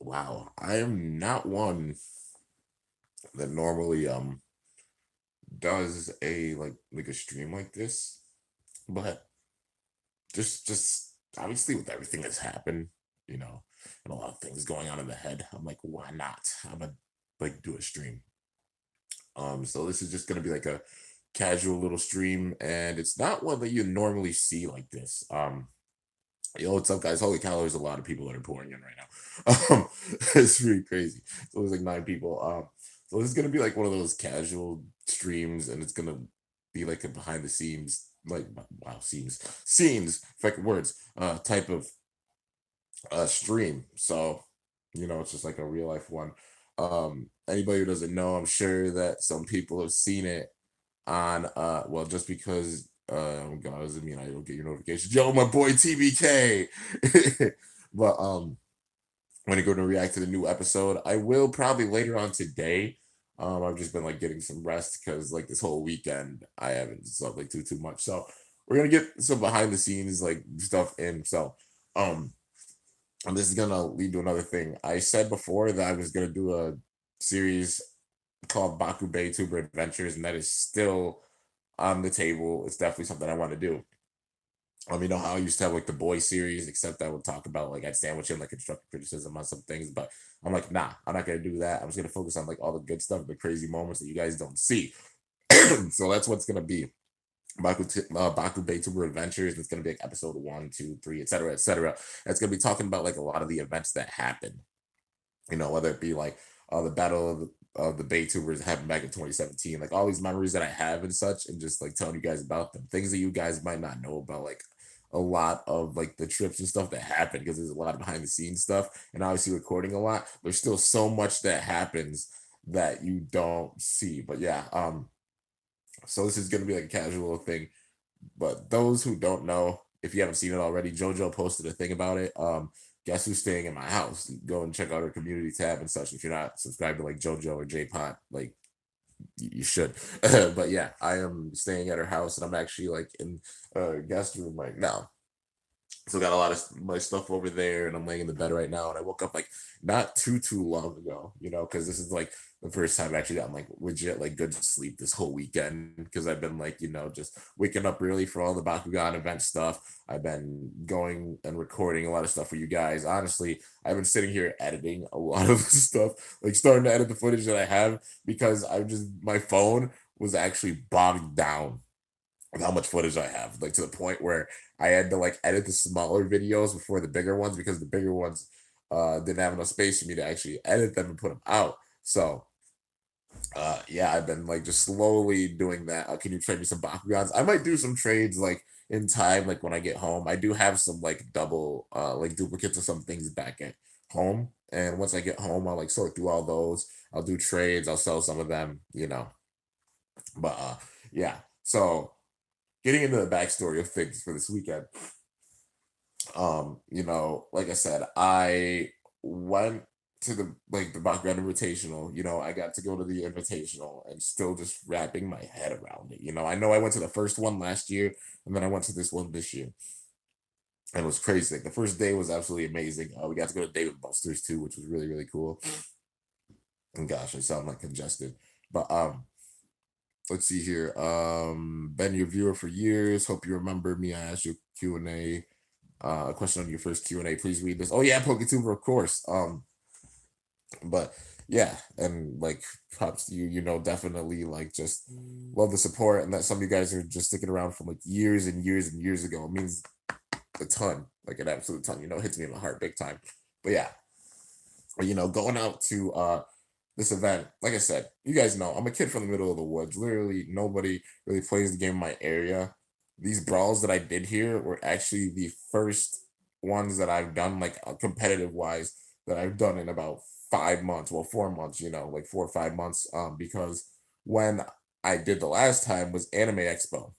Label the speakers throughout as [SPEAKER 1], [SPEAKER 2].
[SPEAKER 1] Wow, I am not one that normally does a like a stream like this, but just obviously with everything that's happened, you know, and a lot of things going on in the head, I'm like, why not? I'm gonna like do a stream. So this is just gonna be like a casual little stream, and it's not one that you normally see like this. Yo, what's up, guys? Holy cow, there's a lot of people that are pouring in right now. It's really crazy. So there's like 9 people. So this is gonna be like one of those casual streams, and it's gonna be like a behind the scenes, like wow, scenes, fucking words, type of stream. So, it's just like a real life one. Anybody who doesn't know, I'm sure that some people have seen it on well, just because oh god, doesn't mean I don't get your notifications. Yo, my boy TBK. But when I go to react to the new episode, I will probably later on today. I've just been like getting some rest because like this whole weekend I haven't slept like too much. So we're gonna get some behind the scenes like stuff in. So um and this is gonna lead to another thing. I said before that I was gonna do a series called Baku Bay Tuber Adventures, and that is still on the table. It's definitely something I want to do. You know how I used to have like the boy series, except I would talk about like I'd sandwich in like constructive criticism on some things, but I'm like, nah, I'm not gonna do that. I'm just gonna focus on like all the good stuff, the crazy moments that you guys don't see. So that's what's gonna be. Baku Bay Tuber Adventures. It's gonna be like episode 1, 2, 3, etc., etc. It's gonna be talking about like a lot of the events that happen. Whether it be like the battle of the Bay Tubers happened back in 2017, like all these memories that I have and such, and just like telling you guys about them, things that you guys might not know about, like a lot of like the trips and stuff that happen because there's a lot of behind the scenes stuff, and obviously recording a lot. There's still so much that happens that you don't see. But yeah, so this is gonna be like a casual thing. But those who don't know, if you haven't seen it already, JoJo posted a thing about it. Guess who's staying in my house? Go and check out our community tab and such. If you're not subscribed to like JoJo or JPot, like you should. But yeah, I am staying at her house, and I'm actually like in guest room right now. So got a lot of my stuff over there, and I'm laying in the bed right now. And I woke up like not too long ago, because this is like the first time I've actually gotten like legit like good sleep this whole weekend because I've been like just waking up early for all the Bakugan event stuff. I've been going and recording a lot of stuff for you guys. Honestly, I've been sitting here editing a lot of stuff, like starting to edit the footage that I have because my phone was actually bogged down with how much footage I have, like to the point where I had to like edit the smaller videos before the bigger ones because the bigger ones didn't have enough space for me to actually edit them and put them out. So yeah, I've been like just slowly doing that. Can you trade me some Bakugans? I might do some trades like in time, like when I get home. I do have some like double like duplicates of some things back at home. And once I get home, I'll like sort through all those. I'll do trades, I'll sell some of them. But yeah. So getting into the backstory of things for this weekend, like I said, I went to the background invitational. I got to go to the invitational and still just wrapping my head around it. I know I went to the first one last year, and then I went to this one this year, and it was crazy. Like the first day was absolutely amazing. We got to go to David Buster's too, which was really really cool. And gosh, I sound like congested, but let's see here. Been your viewer for years. Hope you remember me. I asked you Q&A, a question on your first Q&A. Please read this. Oh yeah, PokeTuber, of course. But yeah, and like props to you. Definitely like just love the support, and that some of you guys are just sticking around from like years and years and years ago. It means a ton, like an absolute ton. It hits me in my heart big time. But yeah, going out to this event, like I said, you guys know I'm a kid from the middle of the woods. Literally nobody really plays the game in my area. These brawls that I did here were actually the first ones that I've done, like competitive wise, that I've done in about 5 months. Well, 4 months, like 4 or 5 months. Because when I did the last time was Anime Expo.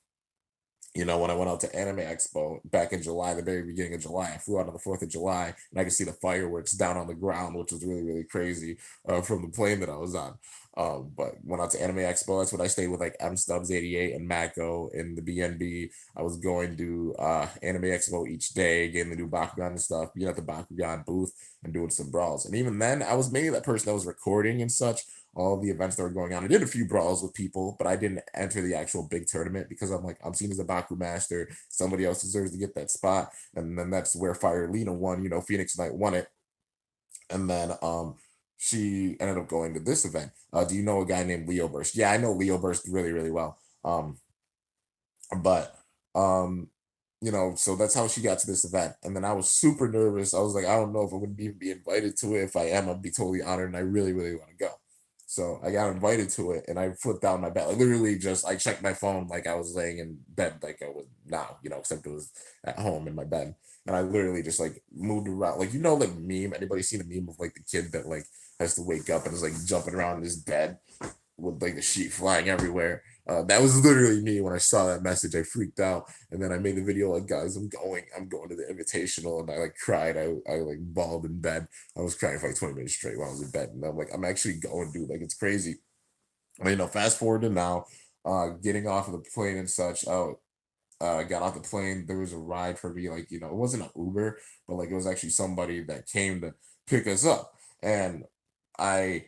[SPEAKER 1] When I went out to Anime Expo back in July, the very beginning of July, I flew out on the 4th of July, and I could see the fireworks down on the ground, which was really, really crazy from the plane that I was on. But went out to Anime Expo. That's what I stayed with, like M Stubbs 88 and Mako in the BNB. I was going to Anime Expo each day, getting the new Bakugan and stuff, being at the Bakugan booth and doing some brawls. And even then, I was mainly that person that was recording and such, all the events that were going on. I did a few brawls with people, but I didn't enter the actual big tournament because I'm like, I'm seen as a Baku master. Somebody else deserves to get that spot. And then that's where Fire Lena won. Phoenix Knight won it. And then she ended up going to this event. Do you know a guy named Leo Burst? Yeah, I know Leo Burst really, really well. But um so that's how she got to this event. And then I was super nervous. I was like, I don't know if I would even be invited to it. If I am, I'd be totally honored, and I really, really want to go. So I got invited to it, and I flipped out my bed. Like, literally, just I checked my phone like I was laying in bed, like I was now, except it was at home in my bed. And I literally just like moved around, like like meme. Anybody seen a meme of like the kid that like has to wake up and is like jumping around in his bed with like the sheet flying everywhere? That was literally me when I saw that message. I freaked out, and then I made the video like, guys, I'm going to the invitational, and I like cried. I like bawled in bed. I was crying for like 20 minutes straight while I was in bed, and I'm like, I'm actually going, dude. Like, it's crazy. Fast forward to now, getting off of the plane and such. Got off the plane. There was a ride for me. Like, it wasn't an Uber, but like it was actually somebody that came to pick us up, and I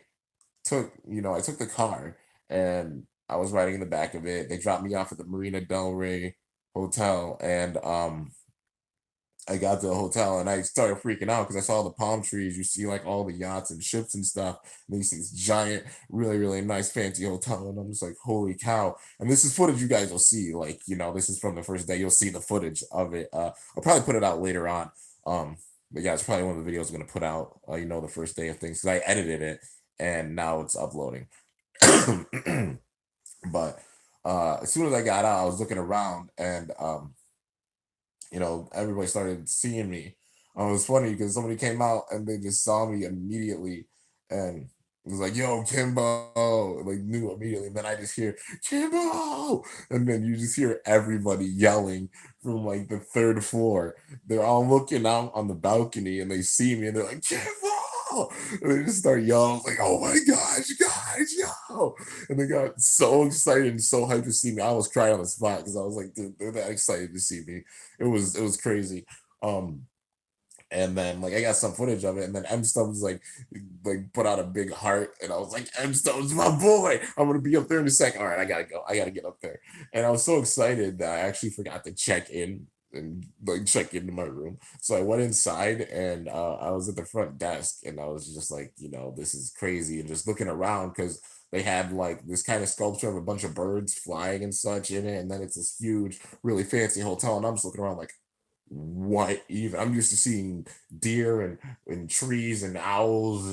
[SPEAKER 1] I took the car, and I was riding in the back of it. They dropped me off at the Marina Del Rey hotel, and I got to the hotel and I started freaking out because I saw the palm trees. You see like all the yachts and ships and stuff. And then you see this giant, really, really nice fancy hotel. And I'm just like, holy cow. And this is footage you guys will see. Like, this is from the first day. You'll see the footage of it. I'll probably put it out later on. But yeah, it's probably one of the videos I'm gonna put out, the first day of things. Because I edited it and now it's uploading. But as soon as I got out, I was looking around, and everybody started seeing me. It was funny because somebody came out and they just saw me immediately, and it was like, "Yo, Kimbo!" Like, knew immediately. And then I just hear Kimbo, and then you just hear everybody yelling from like the third floor. They're all looking out on the balcony, and they see me, and they're like, "Kimbo!" And they just start yelling like, "Oh my gosh, guys, yo!" And they got so excited and so hyped to see me. I was crying on the spot because I was like, dude, they're that excited to see me. It was crazy. Um, and then like I got some footage of it, and then M Stubbs like put out a big heart, and I was like, M Stubbs, my boy, I'm gonna be up there in a second. All right, I gotta go. I gotta get up there. And I was so excited that I actually forgot to check in and like check into my room. So I went inside, and I was at the front desk, and I was just like, this is crazy, and just looking around because they had like this kind of sculpture of a bunch of birds flying and such in it, and then it's this huge, really fancy hotel, and I'm just looking around like, what even? I'm used to seeing deer and trees and owls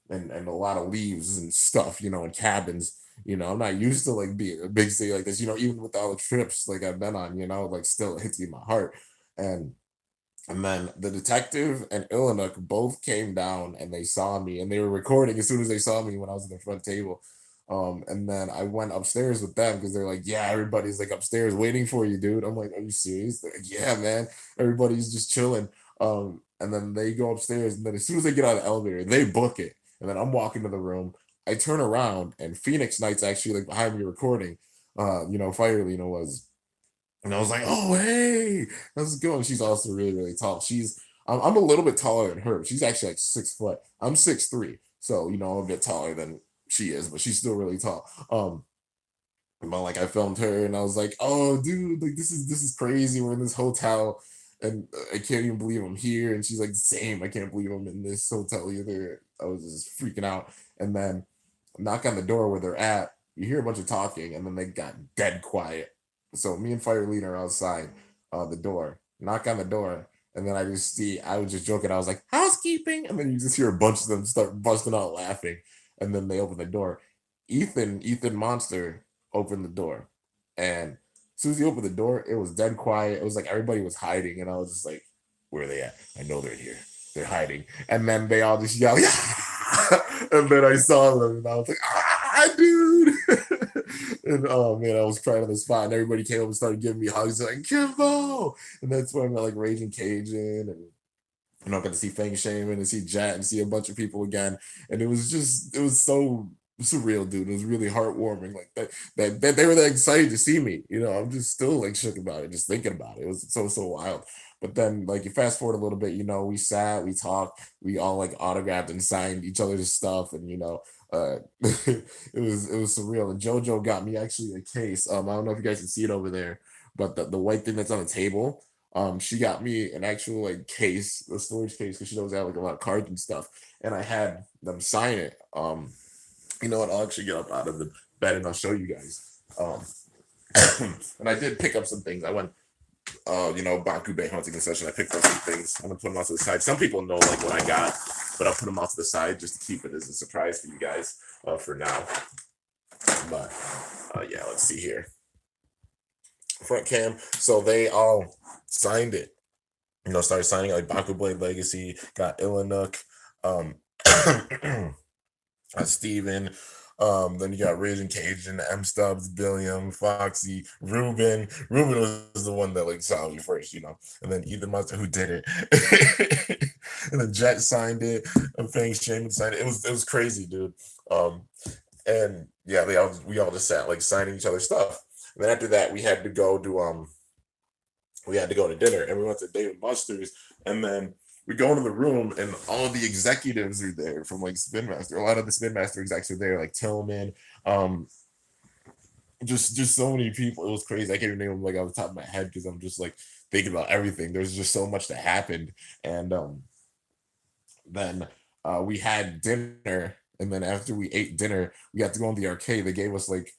[SPEAKER 1] and a lot of leaves and stuff, and cabins. I'm not used to like being a big city like this, even with all the trips like I've been on, like still it hits me in my heart. And and then the detective and Illinook both came down and they saw me, and they were recording as soon as they saw me when I was at the front table. And then I went upstairs with them because they're like, yeah, everybody's like upstairs waiting for you, dude. I'm like, are you serious? They're like, yeah, man. Everybody's just chilling. And then they go upstairs, and then as soon as they get out of the elevator, they book it. And then I'm walking to the room. I turn around, and Phoenix Knight's actually like behind me recording. Fire Lena was, and I was like, "Oh, hey, how's it going?" She's also really, really tall. I'm a little bit taller than her. She's actually like 6 foot. I'm 6'3", so I'm a bit taller than she is, but she's still really tall. But like I filmed her, and I was like, "Oh, dude, like this is crazy. We're in this hotel, and I can't even believe I'm here." And she's like, "Same. I can't believe I'm in this hotel either." I was just freaking out, and then knock on the door where they're at. You hear a bunch of talking, and then they got dead quiet. So me and Fire Lead are outside the door. Knock on the door, and then I just see. I was just joking. I was like, "Housekeeping," and then you just hear a bunch of them start busting out laughing, and then they open the door. Ethan Monster opened the door, and as soon as he opened the door, it was dead quiet. It was like everybody was hiding, and I was just like, "Where are they at? I know they're here. They're hiding." And then they all just yell, "Yeah!" And then I saw them, and I was like, "Ah, dude!" And oh man, I was crying on the spot, and everybody came up and started giving me hugs, like Kimbo. And that's when I met like Raging Cajun, and got to see Fang Shaman and see Jet and see a bunch of people again. And it was so surreal, dude. It was really heartwarming. Like that they were that excited to see me. I'm just still like shook about it, just thinking about it. It was so wild. But then, like, you fast forward a little bit, we sat, we talked, we all like autographed and signed each other's stuff, and it was surreal. And JoJo got me actually a case. I don't know if you guys can see it over there, but the white thing that's on the table. She got me an actual like case, a storage case, because she knows I have like a lot of cards and stuff, and I had them sign it. You know what? I'll actually get up out of the bed and I'll show you guys. And I did pick up some things. I went, Bakube hunting and such, and I picked up some things. I'm gonna put them out to the side. Some people know like what I got, but I'll put them out to the side just to keep it as a surprise for you guys for now. But yeah, let's see here. Front cam. So they all signed it. Started signing like Baku Blade Legacy, got Illinook, Steven. Then you got Raging Cajun, M Stubbs, Billiam, Foxy, Ruben. Ruben was the one that like saw me first, and then Ethan Monster who did it. And then Jet signed it, and Fang Shaman signed it. It was crazy, dude. And yeah, we all just sat like signing each other's stuff. And then after that, we had to go to dinner, and we went to Dave and Buster's, and then we go into the room, and all of the executives are there from like Spin Master. A lot of the Spin Master execs are there, like Tillman, just so many people. It was crazy. I can't even name them like off the top of my head because I'm just like thinking about everything. There's just so much that happened, and then we had dinner, and then after we ate dinner, we got to go in the arcade. They gave us like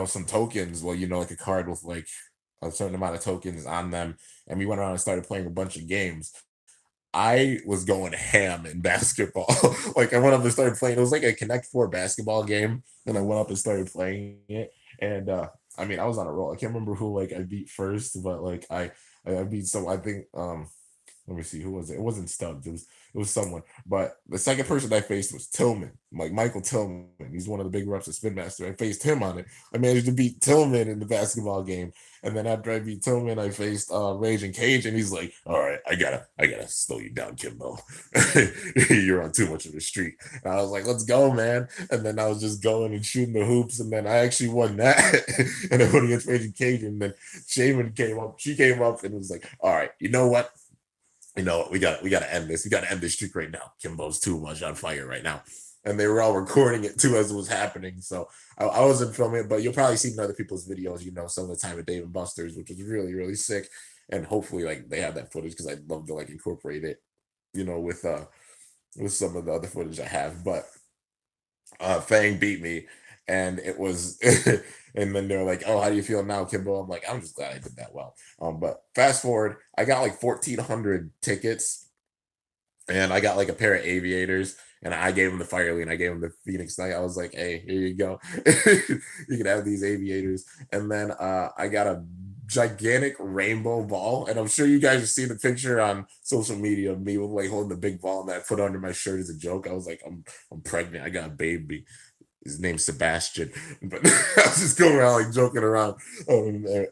[SPEAKER 1] some tokens. Well, like a card with like a certain amount of tokens on them, and we went around and started playing a bunch of games. I was going ham in basketball. Like I went up and started playing. It was like a Connect Four basketball game, and I went up and started playing it. And I mean, I was on a roll. I can't remember who like I beat first, but like I beat some. I think let me see, who was it? It wasn't Stubbs. It was someone. But the second person I faced was Tillman, like Michael Tillman. He's one of the big reps of Spin Master. I faced him on it. I managed to beat Tillman in the basketball game. And then after I beat Tillman, I faced Raging Cage, and he's like, "All right, I gotta slow you down, Kimbo. You're on too much of the street." And I was like, "Let's go, man!" And then I was just going and shooting the hoops, and then I actually won that. And I went against Raging Cage, and then Shaman came up. She came up and was like, "All right, you know what? We got to end this. We got to end this streak right now. Kimbo's too much on fire right now." And they were all recording it too as it was happening. So I wasn't filming it, but you'll probably see in other people's videos, some of the time at Dave and Buster's, which was really, really sick. And hopefully like they have that footage because I'd love to like incorporate it, with some of the other footage I have. But Fang beat me, and it was, and then they're like, "Oh, how do you feel now, Kimbo?" I'm like, "I'm just glad I did that well." But fast forward, I got like 1,400 tickets, and I got like a pair of aviators, and I gave him the Fire Lean, I gave him the Phoenix Knight. I was like, "Hey, here you go, you can have these aviators." And then I got a gigantic rainbow ball, and I'm sure you guys have seen the picture on social media of me with like holding the big ball that I put under my shirt as a joke. I was like, I'm pregnant. I got a baby. His name's Sebastian, but I was just going around like joking around,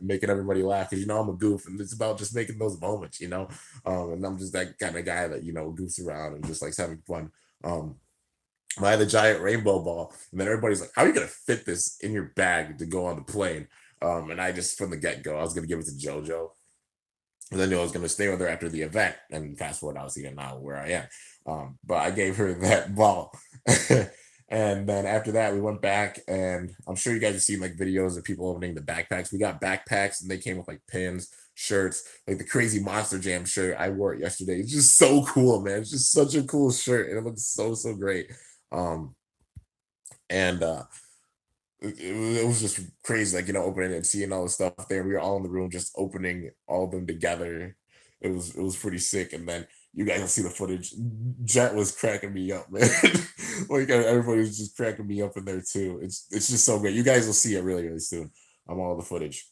[SPEAKER 1] making everybody laugh because I'm a goof, and it's about just making those moments, and I'm just that kind of guy that goofs around and just likes having fun. I had a giant rainbow ball, and then everybody's like, "How are you gonna fit this in your bag to go on the plane?" And I just from the get go, I was gonna give it to JoJo, and then I was gonna stay with her after the event. And fast forward, obviously, now where I am. But I gave her that ball. And then after that, we went back, and I'm sure you guys have seen like videos of people opening the backpacks. We got backpacks, and they came with like pins, shirts, like the crazy Monster Jam shirt. I wore it yesterday. It's just so cool, man. It's just such a cool shirt, and it looks so great. And it was just crazy, like opening and seeing all the stuff there. We were all in the room, just opening all of them together. It was pretty sick. And then you guys will see the footage. Jet was cracking me up, man. Like everybody was just cracking me up in there too. It's just so great. You guys will see it really really soon. I'm all the footage.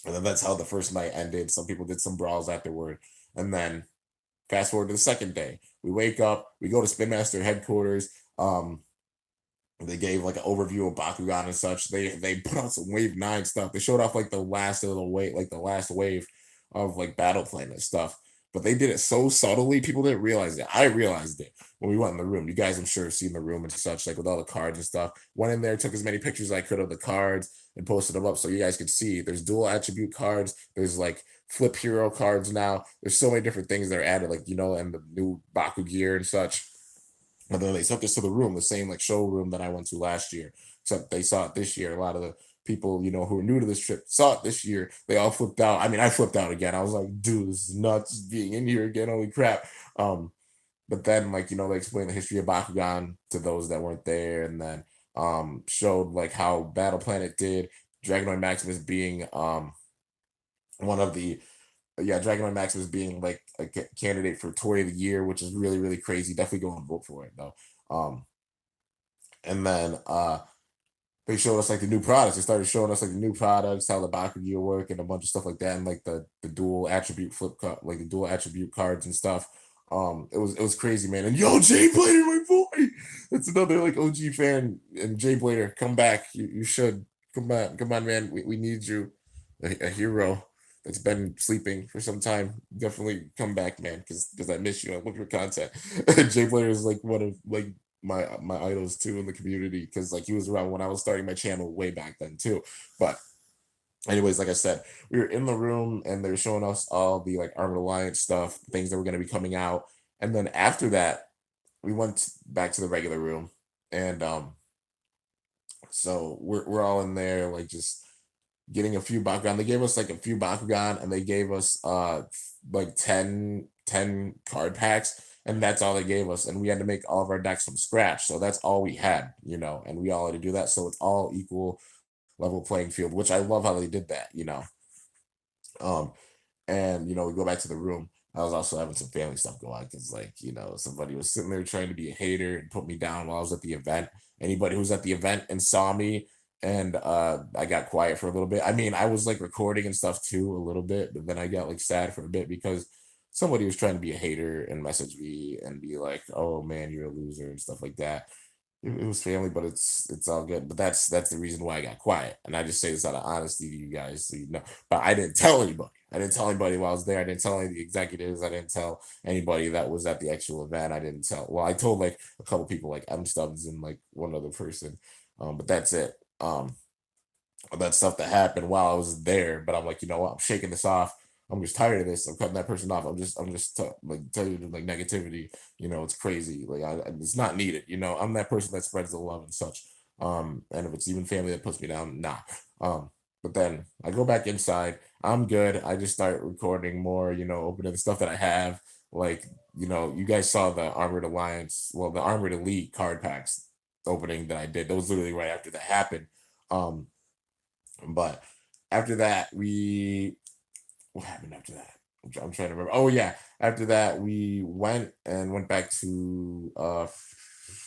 [SPEAKER 1] And then that's how the first night ended. Some people did some brawls afterward, and then fast forward to the second day. We wake up. We go to Spin Master headquarters. They gave like an overview of Bakugan and such. They put out some Wave 9 stuff. They showed off like the last of the wave, like the last wave of like Battle Plan and stuff. but they did it so subtly, people didn't realize it. I realized it when we went in the room. You guys, I'm sure, have seen the room and such, like with all the cards and stuff. Went in there, took as many pictures as I could of the cards and posted them up so you guys could see. There's dual attribute cards. There's like flip hero cards now. There's so many different things that are added, like and the new Baku gear and such. But then they took us to the room, the same like showroom that I went to last year. Except they saw it this year. A lot of the people, who are new to this trip saw it this year. They all flipped out. I mean, I flipped out again. I was like, dude, this is nuts being in here again. Holy crap. But then like, they explained the history of Bakugan to those that weren't there, and then showed like how Battle Planet did. Dragonoid Maximus being one of the yeah, Dragonoid Maximus being like a candidate for Toy of the Year, which is really, really crazy. Definitely go and vote for it though. And then they showed us like the new products. They started showing us like the new products, how the Bakugan work, and a bunch of stuff like that, and like the dual attribute flip cup, like the dual attribute cards and stuff. It was crazy, man. And yo, Jay Blader, my boy, that's another like OG fan. And Jay Blader, come back. You should come on, man. We need you, a hero that's been sleeping for some time. Definitely come back, man, because I miss you. I love your content. Jay Blader is like one of like my idols too in the community, because like he was around when I was starting my channel way back then too. But anyways, like I said, we were in the room and they were showing us all the like Armored Alliance stuff, things that were going to be coming out. And then after that, we went back to the regular room, and so we're all in there like just getting a few Bakugan. They gave us like a few Bakugan, and they gave us like ten card packs, and that's all they gave us. And we had to make all of our decks from scratch. So that's all we had, and we all had to do that. So it's all equal level playing field, which I love how they did that. Um, and we go back to the room. I was also having some family stuff go on because, like, somebody was sitting there trying to be a hater and put me down while I was at the event. Anybody who was at the event and saw me, and I got quiet for a little bit. I mean, I was like recording and stuff too a little bit, but then I got like sad for a bit because somebody was trying to be a hater and message me and be like, "Oh man, you're a loser" and stuff like that. It was family, but it's all good. But that's the reason why I got quiet. And I just say this out of honesty to you guys, so you know. But I didn't tell anybody. I didn't tell anybody while I was there. I didn't tell any of the executives. I didn't tell anybody that was at the actual event. I didn't tell. Well, I told like a couple people, like M Stubbs and like one other person. But that's it. That stuff that happened while I was there. But I'm like, you know what? I'm shaking this off. I'm just tired of this. I'm cutting that person off. I'm just like tell you like negativity. It's crazy. Like it's not needed. I'm that person that spreads the love and such. And if it's even family that puts me down, nah. But then I go back inside. I'm good. I just start recording more. Opening the stuff that I have. Like you guys saw the Armored Alliance, well, the Armored Elite card packs opening that I did. That was literally right after that happened. Um, but after that, what happened after that? I'm trying to remember. Oh yeah, after that we went back to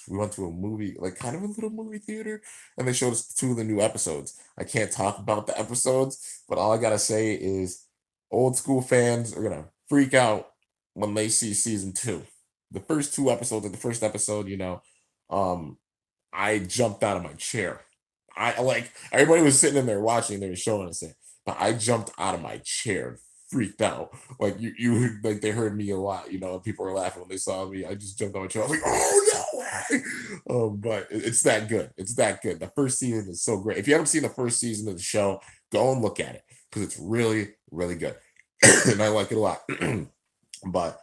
[SPEAKER 1] we went to a movie, like kind of a little movie theater, and they showed us two of the new episodes. I can't talk about the episodes, but all I gotta say is old school fans are gonna freak out when they see season two. The first two episodes, of the first episode, um I jumped out of my chair. I like everybody was sitting in there watching, they were showing us it, but I jumped out of my chair, freaked out. Like you like they heard me a lot, people were laughing when they saw me. I just jumped out of my chair. I was like, oh no way. But it's that good. It's that good. The first season is so great. If you haven't seen the first season of the show, go and look at it because it's really, really good. And I like it a lot. But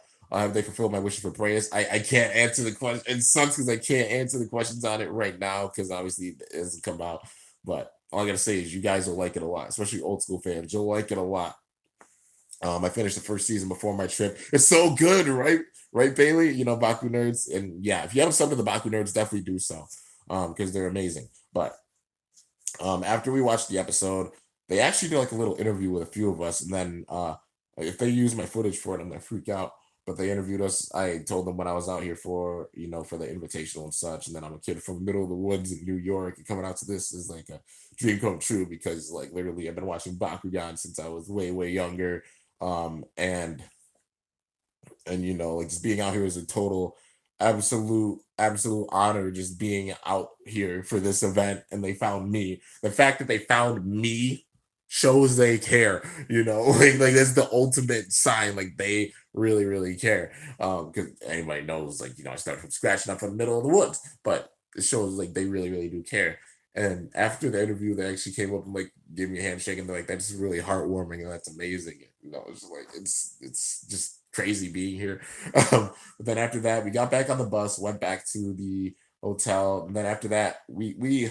[SPEAKER 1] they fulfilled my wishes for prayers. I can't answer the question. It sucks because I can't answer the questions on it right now because obviously it hasn't come out. But all I gotta say is you guys will like it a lot, especially old school fans. You'll like it a lot. I finished the first season before my trip. It's so good, right? Right, Bailey? Baku nerds. And yeah, if you haven't subbed to the Baku nerds, definitely do so. Because they're amazing. But after we watched the episode, they actually did like a little interview with a few of us, and then if they use my footage for it, I'm gonna freak out. But they interviewed us. I told them what I was out here for, for the invitational and such. And then I'm a kid from the middle of the woods in New York, and coming out to this is like a dream come true because, like, literally, I've been watching Bakugan since I was way, way younger. And like just being out here is a total absolute honor, just being out here for this event. And they found me. The fact that they found me shows they care, like that's the ultimate sign, like they really, really care. Because anybody knows, like, I started from scratch, not from the middle of the woods, but it shows like they really, really do care. And after the interview, they actually came up and like gave me a handshake, and they're like, "That's really heartwarming, and that's amazing." It's like it's just crazy being here. But then after that, we got back on the bus, went back to the hotel, and then after that, we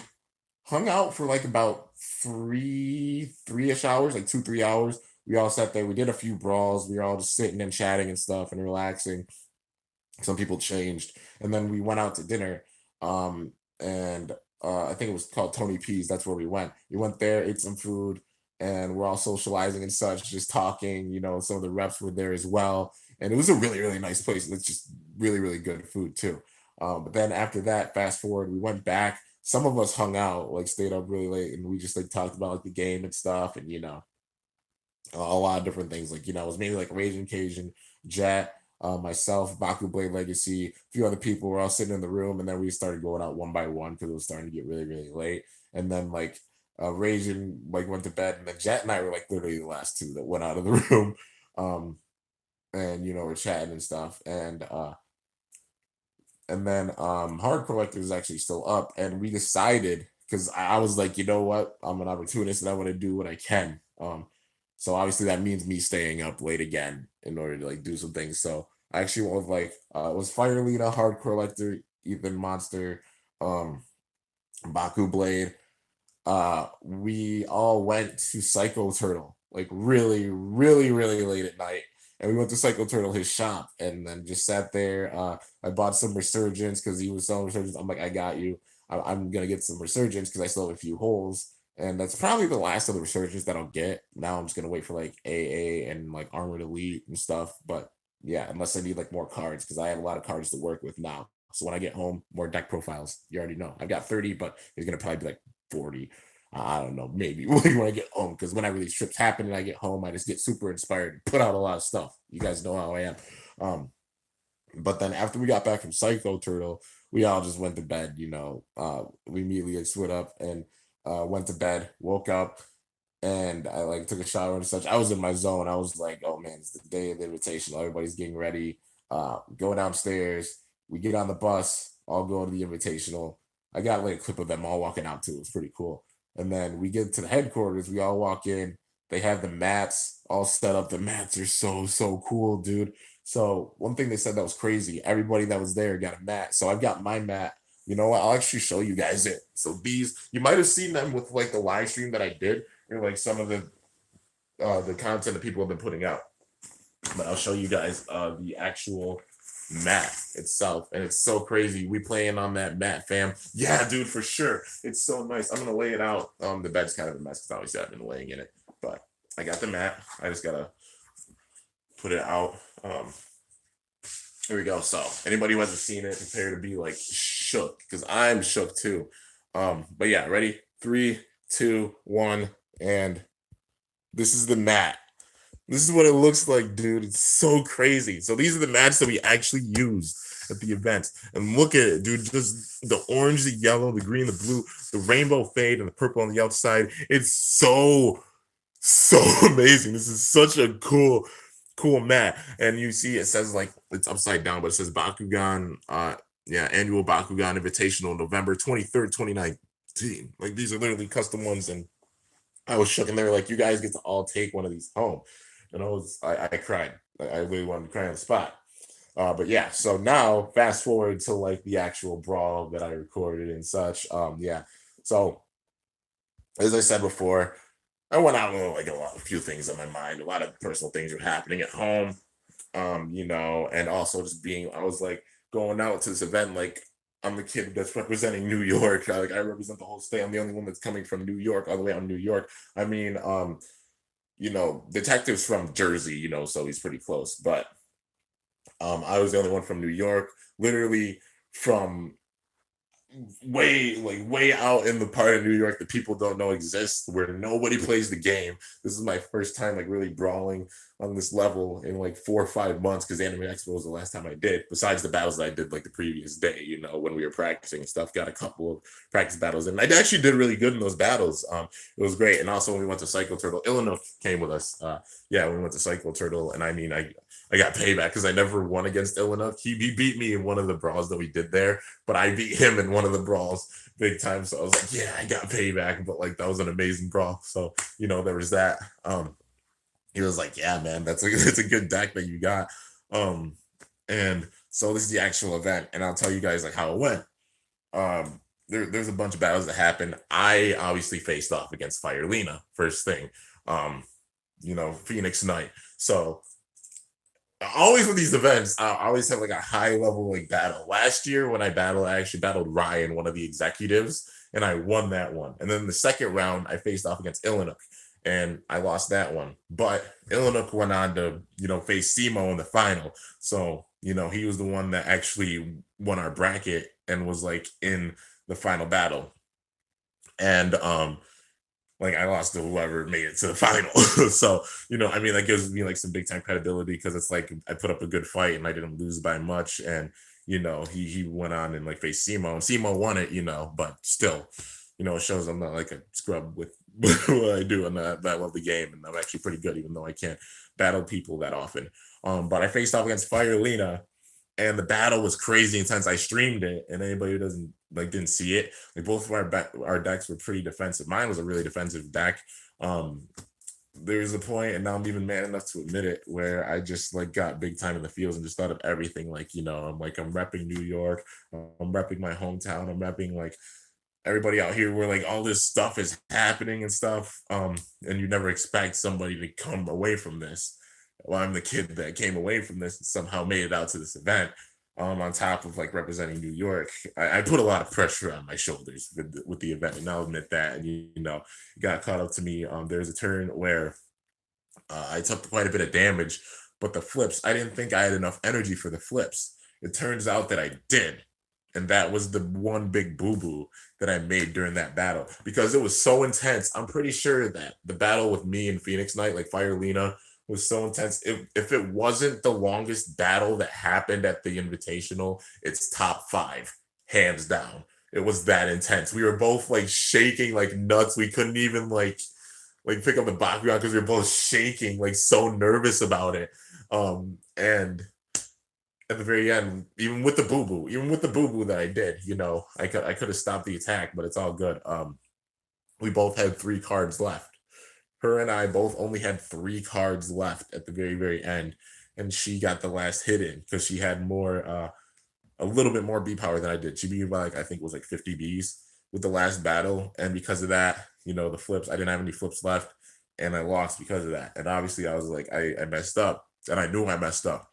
[SPEAKER 1] hung out for like about 3-ish hours, like 2-3 hours. We all sat there. We did a few brawls. We were all just sitting and chatting and stuff and relaxing. Some people changed, and then we went out to dinner. And I think it was called Tony P's. That's where we went. We went there, ate some food, and we're all socializing and such, just talking. Some of the reps were there as well, and it was a really, really nice place. It's just really, really good food too. But then after that, fast forward, we went back. Some of us hung out, like stayed up really late, and we just like talked about like the game and stuff, and a lot of different things. Like, it was mainly like Raging Cajun, Jet, myself, Baku Blade Legacy, a few other people were all sitting in the room, and then we started going out one by one because it was starting to get really, really late. And then like Raging like went to bed, and then Jet and I were like literally the last two that went out of the room. Um, and we're chatting and stuff. And then Hard Collector is actually still up, and we decided because I was like, you know what, I'm an opportunist and I want to do what I can. So obviously that means me staying up late again in order to like do some things. So I actually went with like it was Fire Lena, Hard Collector, Ethan Monster, um, Baku Blade. We all went to Psycho Turtle like really, really, really late at night. And we went to Psycho Turtle, his shop, and then just sat there. I bought some Resurgence because he was selling Resurgence. I'm like, I got you. I'm gonna get some Resurgence because I still have a few holes, and that's probably the last of the Resurgence that I'll get. Now I'm just gonna wait for like AA and like Armored Elite and stuff. But yeah, unless I need like more cards because I have a lot of cards to work with now. So when I get home, more deck profiles. You already know I've got 30, but there's gonna probably be like 40. I don't know, maybe when I get home, because whenever these trips happen and I get home, I just get super inspired and put out a lot of stuff. You guys know how I am. Um, but then after we got back from Psycho Turtle, we all just went to bed. We immediately like, split up and went to bed, woke up, and I like took a shower and such. I was in my zone. I was like, oh man, it's the day of the invitation. Everybody's getting ready. Go downstairs. We get on the bus. All go to the invitational. I got like a clip of them all walking out too. It's pretty cool. And then we get to the headquarters. We all walk in. They have the mats all set up. The mats are so, so cool, dude. So one thing they said that was crazy. Everybody that was there got a mat. So I've got my mat. You know what? I'll actually show you guys it. So these, you might have seen them with like the live stream that I did, or like some of the content that people have been putting out. But I'll show you guys the actual mat itself, and it's so crazy. We playing on that mat, fam. Yeah, dude, for sure. It's so nice. I'm gonna lay it out. The bed's kind of a mess because obviously I've been laying in it, but I got the mat. I just gotta put it out. Here we go. So anybody who hasn't seen it, prepare to be like shook because I'm shook too. But yeah, ready? 3, 2, 1, and this is the mat. This is what it looks like, dude. It's so crazy. So these are the mats that we actually use at the event. And look at it, dude. Just the orange, the yellow, the green, the blue, the rainbow fade, and the purple on the outside. It's so, so amazing. This is such a cool mat. And you see it says like it's upside down, but it says Bakugan, yeah, annual Bakugan Invitational, November 23rd, 2019. Like these are literally custom ones, and I was shook, and they were like, "You guys get to all take one of these home," and I cried. I really wanted to cry on the spot. But yeah, so now fast forward to like the actual brawl that I recorded and such. Yeah, so as I said before, I went out with like a few things on my mind. A lot of personal things were happening at home. And also just being, I was like going out to this event, like I'm the kid that's representing New York. Like I represent the whole state. I'm the only one that's coming from New York, all the way out in New York. I mean, Detective's from Jersey, so he's pretty close. But I was the only one from New York, literally from way out in the part of New York that people don't know exists, where nobody plays the game. This is my first time like really brawling on this level in like 4 or 5 months, because Anime Expo was the last time I did. Besides the battles that I did like the previous day, when we were practicing and stuff, got a couple of practice battles, and I actually did really good in those battles. It was great. And also when we went to Psycho Turtle, Illinois came with us. Yeah, when we went to Psycho Turtle, and I mean I got payback because I never won against Illinois. He beat me in one of the brawls that we did there, but I beat him in one of the brawls big time. So I was like, yeah, I got payback. But like that was an amazing brawl. So there was that. He was like, yeah, man, it's a good deck that you got. Um, and so this is the actual event, and I'll tell you guys like how it went. There's a bunch of battles that happened. I obviously faced off against Fire Lena first thing. Phoenix Knight. So always with these events, I always have like a high level like battle. Last year when I actually battled Ryan, one of the executives, and I won that one. And then the second round, I faced off against Illinois, and I lost that one. But Illinois went on to face Simo in the final. So he was the one that actually won our bracket and was like in the final battle. And like I lost to whoever made it to the final. So, that gives me like some big time credibility, because it's like I put up a good fight and I didn't lose by much. And, he went on and like faced Simo, and Simo won it, but still, it shows I'm not like a scrub with what I do, and I love the game, and I'm actually pretty good, even though I can't battle people that often. But I faced off against Fire Lena, and the battle was crazy intense. I streamed it, and anybody who didn't see it, like both of our decks were pretty defensive. Mine was a really defensive deck. There's a point, and now I'm even man enough to admit it, where I just like got big time in the fields and just thought of everything. Like I'm repping New York, I'm repping my hometown, I'm repping like everybody out here, where like all this stuff is happening and stuff. And you never expect somebody to come away from this. Well, I'm the kid that came away from this and somehow made it out to this event. On top of like representing New York, I put a lot of pressure on my shoulders with the event, and I'll admit that. And it got caught up to me. There's a turn where I took quite a bit of damage, but the flips, I didn't think I had enough energy for the flips. It turns out that I did. And that was the one big boo-boo that I made during that battle, because it was so intense. I'm pretty sure that the battle with me and Phoenix Knight, like Fire Lena, was so intense. If it wasn't the longest battle that happened at the Invitational, it's top 5, hands down. It was that intense. We were both like shaking like nuts. We couldn't even like pick up the background because we were both shaking, like so nervous about it. And at the very end, even with the boo-boo that I did, I could have stopped the attack, but it's all good. We both had 3 cards left. Her and I both only had 3 cards left at the very, very end, and she got the last hit in because she had a little bit more B power than I did. She beat by I think it was like 50 Bs with the last battle, and because of that, the flips, I didn't have any flips left, and I lost because of that. And obviously, I was like, I messed up, and I knew I messed up.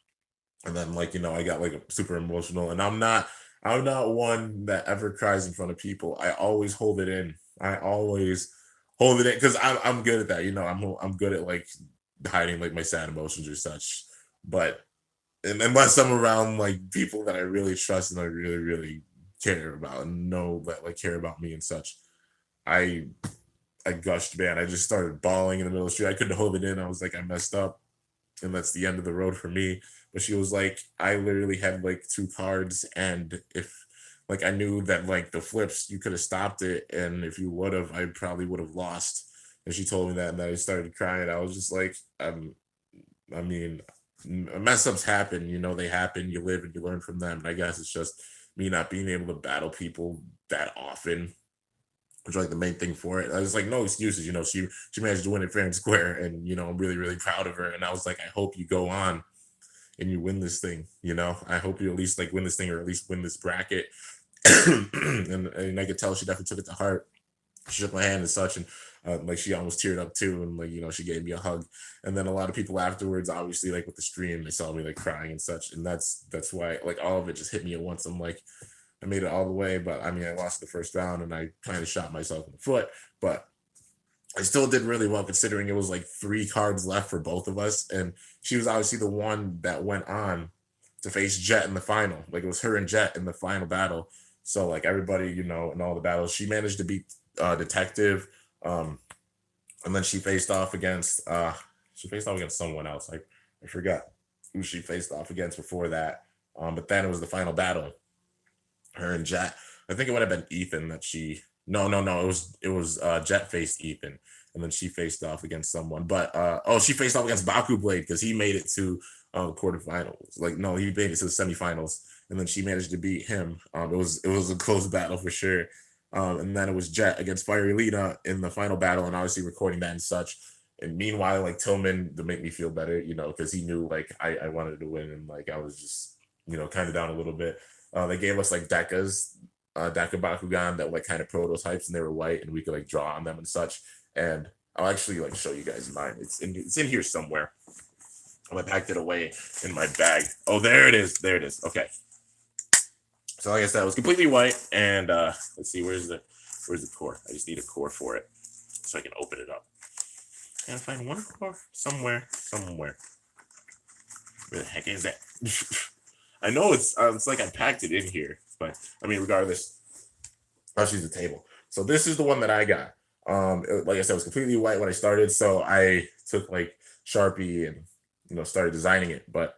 [SPEAKER 1] And then I got like super emotional, and I'm not one that ever cries in front of people. I always hold it in. I always hold it in because I'm good at that. I'm good at like hiding like my sad emotions or such. But unless I'm around like people that I really trust and I really really care about and know that like care about me and such, I gushed, man. I just started bawling in the middle of the street. I couldn't hold it in. I was like, I messed up, and that's the end of the road for me. But she was like, I literally had like 2 cards, and if like I knew that like the flips, you could have stopped it, and if you would have, I probably would have lost. And she told me that, and I started crying. I was just like, I mean, mess ups happen, they happen. You live and you learn from them. And I guess it's just me not being able to battle people that often, which like the main thing for it. I was like, no excuses. She managed to win it fair and square, and I'm really really proud of her. And I was like, I hope you go on and you win this thing. I hope you at least like win this thing, or at least win this bracket. and I could tell she definitely took it to heart. She shook my hand and such, and like she almost teared up too, and like she gave me a hug. And then a lot of people afterwards, obviously like with the stream, they saw me like crying and such, and that's why like all of it just hit me at once. I'm like, I made it all the way, but I mean I lost the first round, and I kind of shot myself in the foot, but I still did really well considering it was like 3 cards left for both of us, and she was obviously the one that went on to face Jet in the final. Like it was her and Jet in the final battle, So like everybody, you know, in all the battles, she managed to beat Detective. Um, and then she faced off against someone else. I forgot who she faced off against before that. But then it was the final battle, her and Jet. I think it would have been Ethan that she. No. It was Jet faced Ethan, and then she faced off against someone. But she faced off against Baku Blade because he made it to quarterfinals. Like no, he made it to the semifinals, and then she managed to beat him. It was a close battle for sure. And then it was Jet against Fiery Lena in the final battle, and obviously recording that and such. And meanwhile, like Tillman to make me feel better, you know, because he knew like I wanted to win, and like I was just kind of down a little bit. They gave us like Deca Bakugan that like kind of prototypes, and they were white, and we could like draw on them and such. And I'll actually like show you guys mine. It's in here somewhere. I packed it away in my bag. Oh, there it is. There it is. Okay. So like I said, it was completely white, and let's see, where's the core? I just need a core for it so I can open it up. Gotta find one core somewhere. Where the heck is that? I know it's like I packed it in here, but I mean, regardless, I'll use the table. So this is the one that I got. Like I said, it was completely white when I started, so I took like Sharpie and started designing it. But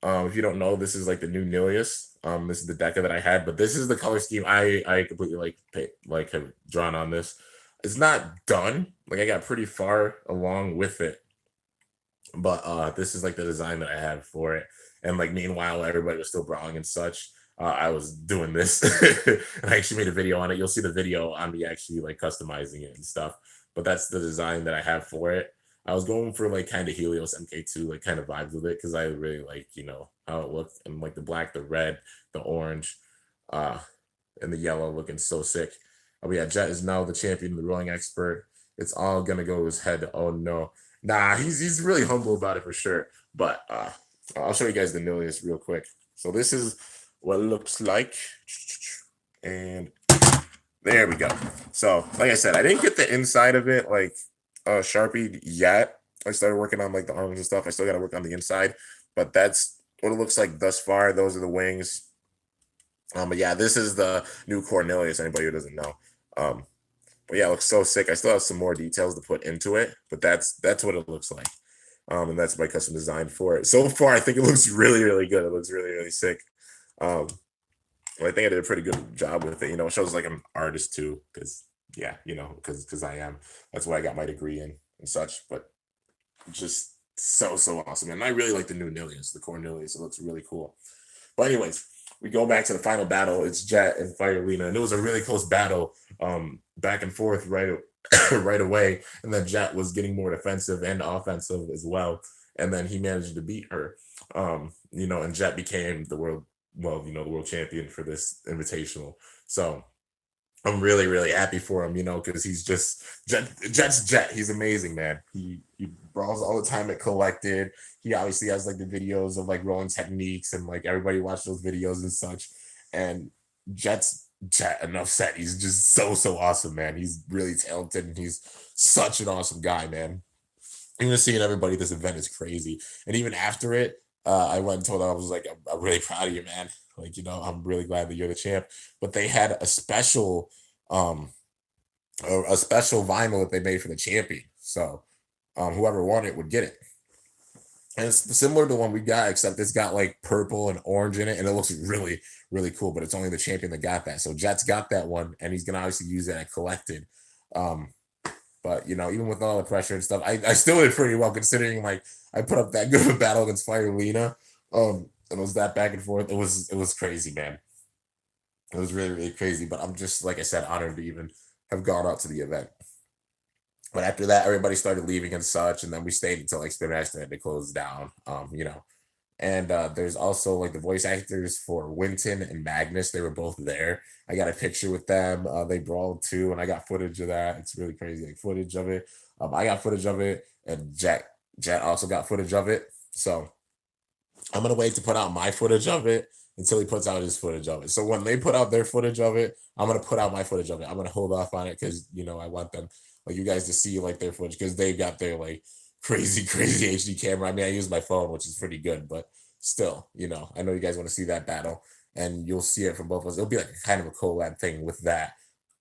[SPEAKER 1] if you don't know, this is like the new Nilius. This is the Deca that I had, but this is the color scheme I completely have drawn on this. It's not done. Like I got pretty far along with it, but this is like the design that I had for it. And like meanwhile, everybody was still brawling and such. I was doing this, and I actually made a video on it. You'll see the video on me actually like customizing it and stuff. But that's the design that I have for it. I was going for like kind of Helios MK2, like kind of vibes with it because I really like how it looked, and like the black, the red, the orange, uh, and the yellow looking so sick. But yeah, Jet is now the champion, the rolling expert. It's all gonna go to his head. Oh no, nah, he's really humble about it for sure. But I'll show you guys the Nilius real quick. So this is what it looks like, and there we go. So like I said, I didn't get the inside of it like Sharpie yet. I started working on like the arms and stuff. I still got to work on the inside, but that's what it looks like thus far. Those are the wings. But yeah, this is the new Cornelius. Anybody who doesn't know. But yeah, it looks so sick. I still have some more details to put into it, but that's what it looks like. And that's my custom design for it. So far, I think it looks really, really good. It looks really, really sick. Well, I think I did a pretty good job with it. It shows like I'm an artist too, because yeah, because I am. That's what I got my degree in and such. But just so awesome, and I really like the new Nilius, the Cornelius. It looks really cool. But anyways, we go back to the final battle. It's Jet and Fire Lena, and it was a really close battle, back and forth right away. And then Jet was getting more defensive and offensive as well, and then he managed to beat her. And Jet became the world champion for this invitational. So I'm really, really happy for him, because he's just Jet's Jet. He's amazing, man. He brawls all the time at Collected. He obviously has like the videos of like rolling techniques, and like everybody watched those videos and such. And Jet's Jet, enough said. He's just so awesome, man. He's really talented, and he's such an awesome guy, man. Even seeing everybody at this event is crazy. And even after it, I went and told him, I was like, I'm really proud of you, man. Like, I'm really glad that you're the champ. But they had a special vinyl that they made for the champion. So whoever won it would get it. And it's similar to the one we got, except it's got like purple and orange in it, and it looks really, really cool. But it's only the champion that got that. So Jet's got that one, and he's gonna obviously use that at Collected. But even with all the pressure and stuff, I still did pretty well considering like I put up that good of a battle against Fire Lena. And it was that back and forth. It was crazy, man. It was really, really crazy. But I'm just, like I said, honored to even have gone out to the event. But after that, everybody started leaving and such, and then we stayed until like Spin Master had to close down. And there's also like the voice actors for Winton and Magnus. They were both there. I got a picture with them. They brawled too, and I got footage of that. It's really crazy, like footage of it. I got footage of it, and Jet also got footage of it. So I'm gonna wait to put out my footage of it until he puts out his footage of it. So when they put out their footage of it, I'm gonna put out my footage of it. I'm gonna hold off on it because I want them, like you guys, to see like their footage because they've got their like crazy HD camera. I mean, I use my phone, which is pretty good, but still, I know you guys want to see that battle, and you'll see it from both of us. It'll be like a kind of a collab thing with that,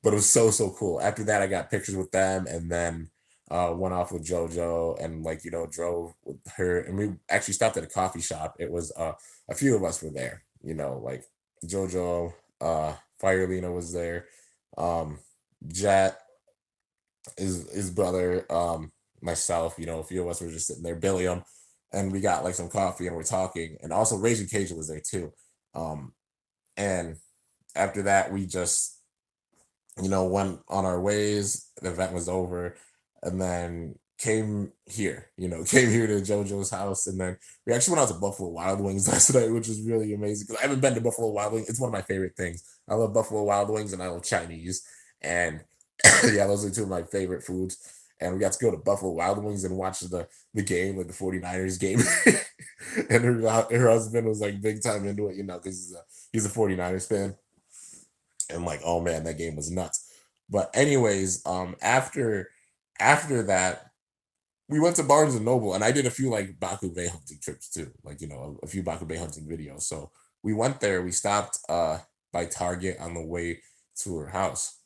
[SPEAKER 1] but it was so cool. After that, I got pictures with them, and then went off with JoJo, and like drove with her, and we actually stopped at a coffee shop. It was a few of us were there, like JoJo, Firelina was there, um, Jet, his brother, myself, a few of us were just sitting there, Billiam, and we got like some coffee and we're talking, and also Raging Cajun was there too. Um, and after that, we just went on our ways. The event was over, and then came here, came here to JoJo's house, and then we actually went out to Buffalo Wild Wings last night, which was really amazing because I haven't been to Buffalo Wild Wings. It's one of my favorite things. I love Buffalo Wild Wings and I love Chinese, and yeah, those are two of my favorite foods. And we got to go to Buffalo Wild Wings and watch the game, like the 49ers game. And her husband was like big time into it, because he's a 49ers fan, and like, oh man, that game was nuts. But anyways, after that, we went to Barnes and Noble, and I did a few like Baku Bay hunting trips too, like a few Baku Bay hunting videos. So we went there. We stopped by Target on the way to her house,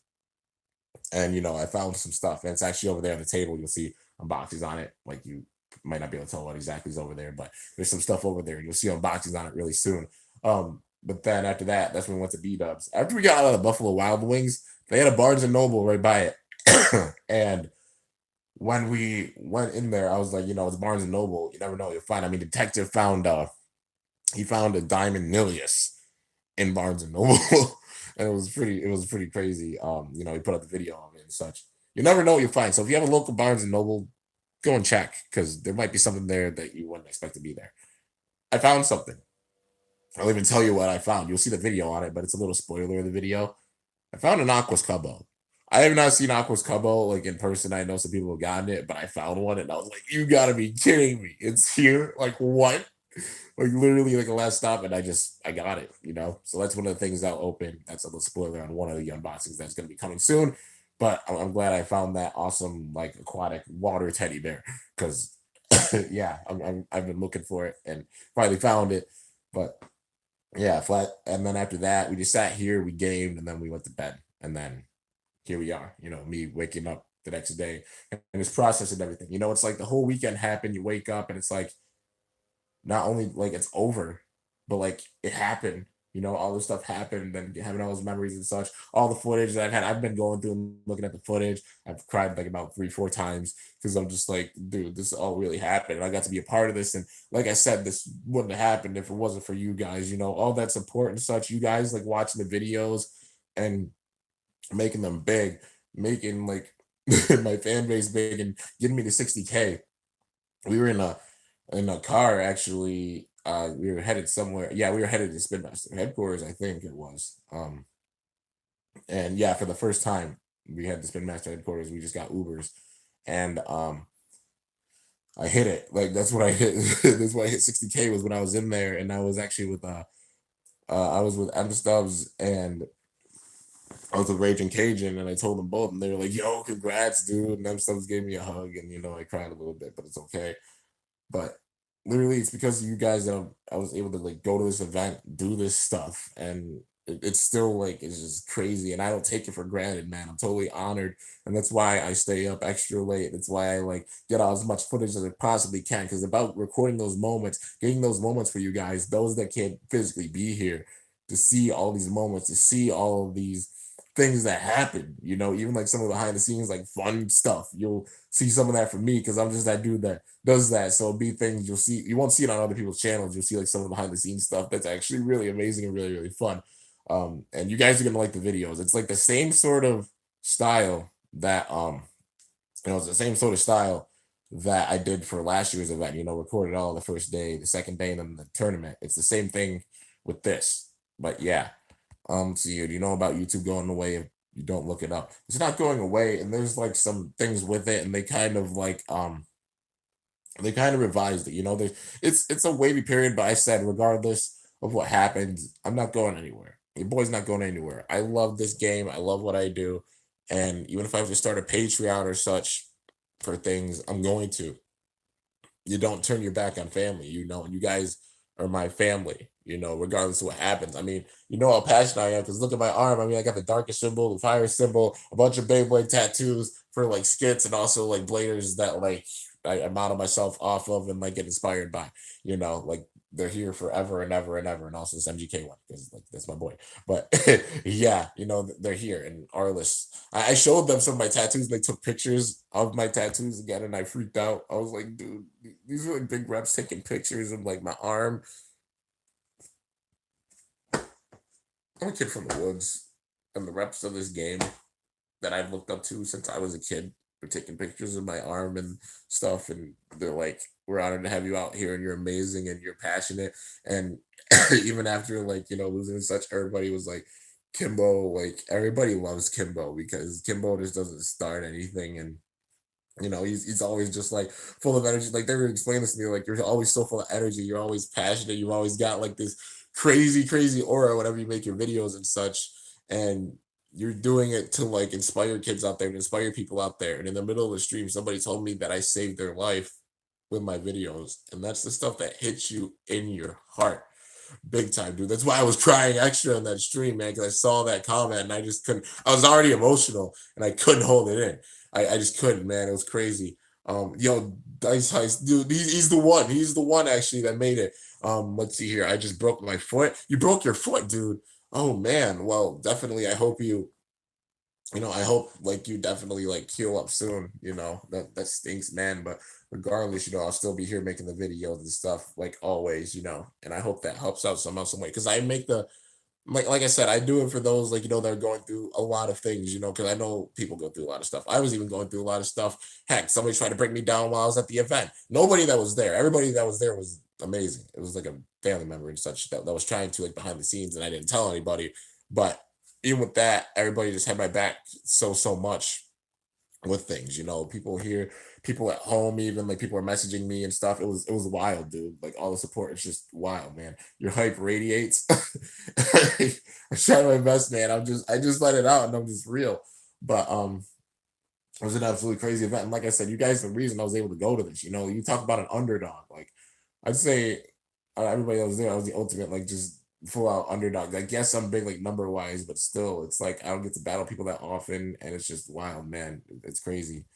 [SPEAKER 1] and I found some stuff, and it's actually over there on the table. You'll see unboxings on it. Like, you might not be able to tell what exactly is over there, but there's some stuff over there. You'll see unboxings on it really soon. But then after that, that's when we went to B Dubs. After we got out of the Buffalo Wild Wings, they had a Barnes and Noble right by it. And when we went in there, I was like, it's Barnes and Noble. You never know, you'll find. I mean, detective found he found a diamond Nilius in Barnes and Noble. And it was pretty crazy. He put up the video of it and such. You never know what you'll find. So if you have a local Barnes and Noble, go and check, because there might be something there that you wouldn't expect to be there. I found something. I'll even tell you what I found. You'll see the video on it, but it's a little spoiler of the video. I found an Aquas Cubbo. I have not seen Aquas Cubbo like in person. I know some people have gotten it, but I found one and I was like, you gotta be kidding me. It's here. Like, what? Like, literally like a last stop, and I got it. So that's one of the things that'll open. That's a little spoiler on one of the unboxings that's gonna be coming soon. But I'm glad I found that awesome like aquatic water teddy bear, because yeah, I've been looking for it and finally found it. But yeah, flat. And then after that, we just sat here, we gamed, and then we went to bed. And then here we are, me waking up the next day and this process and everything. It's like the whole weekend happened. You wake up and it's like, not only like it's over, but like it happened. All this stuff happened, and having all those memories and such, all the footage that I've had. I've been going through and looking at the footage. I've cried like about 3, 4 times because I'm just like, dude, this all really happened. And I got to be a part of this. And like I said, this wouldn't have happened if it wasn't for you guys, all that support and such. You guys like watching the videos and making them big, making like my fan base big, and getting me to 60K. We were in a car actually. We were headed somewhere. Yeah, we were headed to Spin Master headquarters, I think it was. And yeah, for the first time we had the Spin Master headquarters, we just got Ubers, and I hit it. Like, that's what I hit. That's why I hit 60K, was when I was in there, and I was actually with I was with M Stubbs, and I was with Raging Cajun, and I told them both, and they were like, "Yo, congrats, dude!" And M Stubbs gave me a hug, and I cried a little bit, but it's okay. But literally, it's because of you guys that I was able to like go to this event, do this stuff, and it's still like, it's just crazy, and I don't take it for granted, man. I'm totally honored, and that's why I stay up extra late. That's why I like get out as much footage as I possibly can, because about recording those moments, getting those moments for you guys, those that can't physically be here, to see all these moments, to see all of these things that happen. Even like some of the behind the scenes, like fun stuff. You'll see some of that from me, because I'm just that dude that does that. So it'll be things you'll see. You won't see it on other people's channels. You'll see like some of the behind the scenes stuff that's actually really amazing and really, really fun. And you guys are gonna like the videos. It's like the same sort of style that it's the same sort of style that I did for last year's event. Recorded all the first day, the second day, and then the tournament. It's the same thing with this. But yeah, so you know about YouTube going away if you don't look it up. It's not going away, and there's like some things with it, and they kind of revised it. It's a wavy period, but I said, regardless of what happens, I'm not going anywhere. Your boy's not going anywhere. I love this game. I love what I do, and even if I have to start a Patreon or such for things, I'm going to. You don't turn your back on family, and you guys or my family, regardless of what happens. I mean, you know how passionate I am because look at my arm. I mean, I got the darkest symbol, the fire symbol, a bunch of Beyblade tattoos for like skits and also like bladers that like I model myself off of and like get inspired by, like they're here forever and ever and ever. And also this MGK one because like that's my boy. But yeah, they're here and Arliss. I showed them some of my tattoos. They took pictures of my tattoos again, and I freaked out. I was like, dude, these are like big reps taking pictures of like my arm. I'm a kid from the woods, and the reps of this game that I've looked up to since I was a kid are taking pictures of my arm and stuff, and they're like, "We're honored to have you out here, and you're amazing, and you're passionate." And even after like losing such, everybody was like, "Kimbo," like everybody loves Kimbo because Kimbo just doesn't start anything, and he's always just like full of energy. Like they were explaining this to me, like you're always so full of energy, you're always passionate, you've always got like this crazy, crazy aura whenever you make your videos and such. And you're doing it to like inspire kids out there and inspire people out there. And in the middle of the stream, somebody told me that I saved their life with my videos. And that's the stuff that hits you in your heart. Big time, dude. That's why I was crying extra on that stream, man, because I saw that comment and I just couldn't. I was already emotional and I couldn't hold it in. I just couldn't, man. It was crazy. Yo, Dice Heist, dude, he's the one. He's the one actually that made it. Let's see here. I just broke my foot. You broke your foot, dude. Oh man. Well, definitely. I hope like you definitely like heal up soon. That stinks, man. But regardless, I'll still be here making the videos and stuff like always. And I hope that helps out somehow, some way. Because I make the like I said, I do it for those like that are going through a lot of things. Because I know people go through a lot of stuff. I was even going through a lot of stuff. Heck, somebody tried to break me down while I was at the event. Nobody that was there. Everybody that was there was amazing. It was like a family member and such that was trying to like behind the scenes, and I didn't tell anybody. But even with that, everybody just had my back so much with things. People here, people at home, even like people are messaging me and stuff. It was wild, dude. Like all the support is just wild, man. Your hype radiates. I try my best, man. I just let it out and I'm just real. But it was an absolutely crazy event. And like I said, you guys are the reason I was able to go to this. You talk about an underdog. Like I'd say everybody that was there, I was the ultimate, like just full out underdog. I guess I'm big like number wise, but still, it's like I don't get to battle people that often, and it's just wild, man. It's crazy.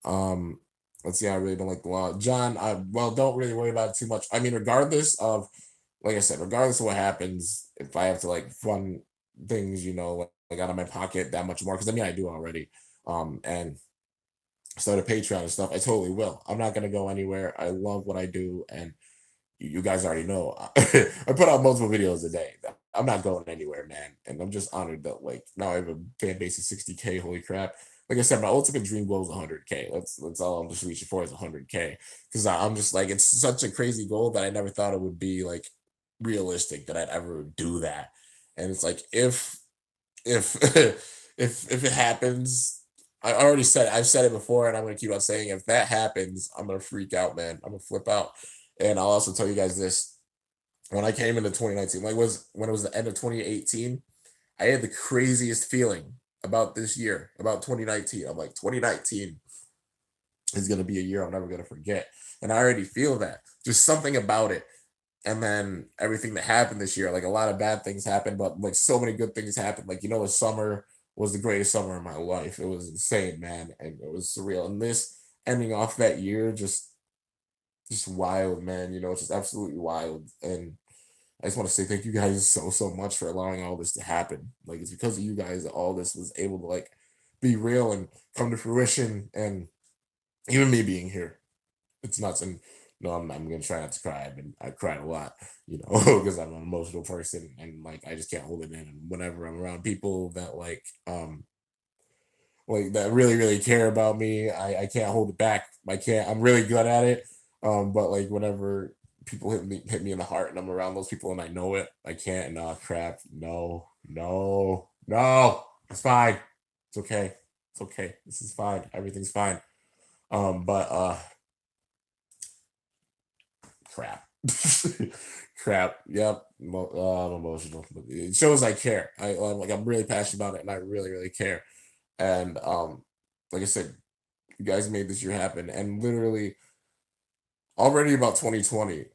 [SPEAKER 1] Um, let's see. I really don't like the law, John. Well, don't really worry about it too much. I mean, regardless of, like I said, regardless of what happens, if I have to like fund things, like out of my pocket that much more, because I mean I do already. And start a Patreon and stuff, I totally will. I'm not gonna go anywhere. I love what I do, and you guys already know I put out multiple videos a day. I'm not going anywhere, man. And I'm just honored that like now I have a fan base of 60K. Holy crap. Like I said, my ultimate dream goal is 100K. That's all I'm just reaching for is 100K. Because I'm just like it's such a crazy goal that I never thought it would be like realistic that I'd ever do that. And it's like if if it happens, I've said it before and I'm gonna keep on saying if that happens, I'm gonna freak out, man. I'm gonna flip out. And I'll also tell you guys this. When I came into 2019, like was when it was the end of 2018, I had the craziest feeling about this year, about 2019. I'm like, 2019 is gonna be a year I'm never gonna forget. And I already feel that. Just something about it. And then everything that happened this year, like a lot of bad things happened, but like so many good things happened. Like, the summer was the greatest summer of my life. It was insane, man. And it was surreal. And this ending off that year, just wild, man. It's just absolutely wild. And I just want to say thank you guys so much for allowing all this to happen. Like it's because of you guys that all this was able to like be real and come to fruition. And even me being here, it's nuts. And no, I'm gonna try not to cry. I cried a lot, because I'm an emotional person and like I just can't hold it in. And whenever I'm around people that like that really really care about me, I can't hold it back. I'm really good at it. But like whenever people hit me in the heart and I'm around those people and I know it, I can't. Nah, crap. No, no, no. It's fine. It's okay. It's okay. This is fine. Everything's fine. But crap. Crap. Yep. I'm emotional. But it shows I care. I'm really passionate about it and I really really care. And like I said, you guys made this year happen. And literally already about 2020,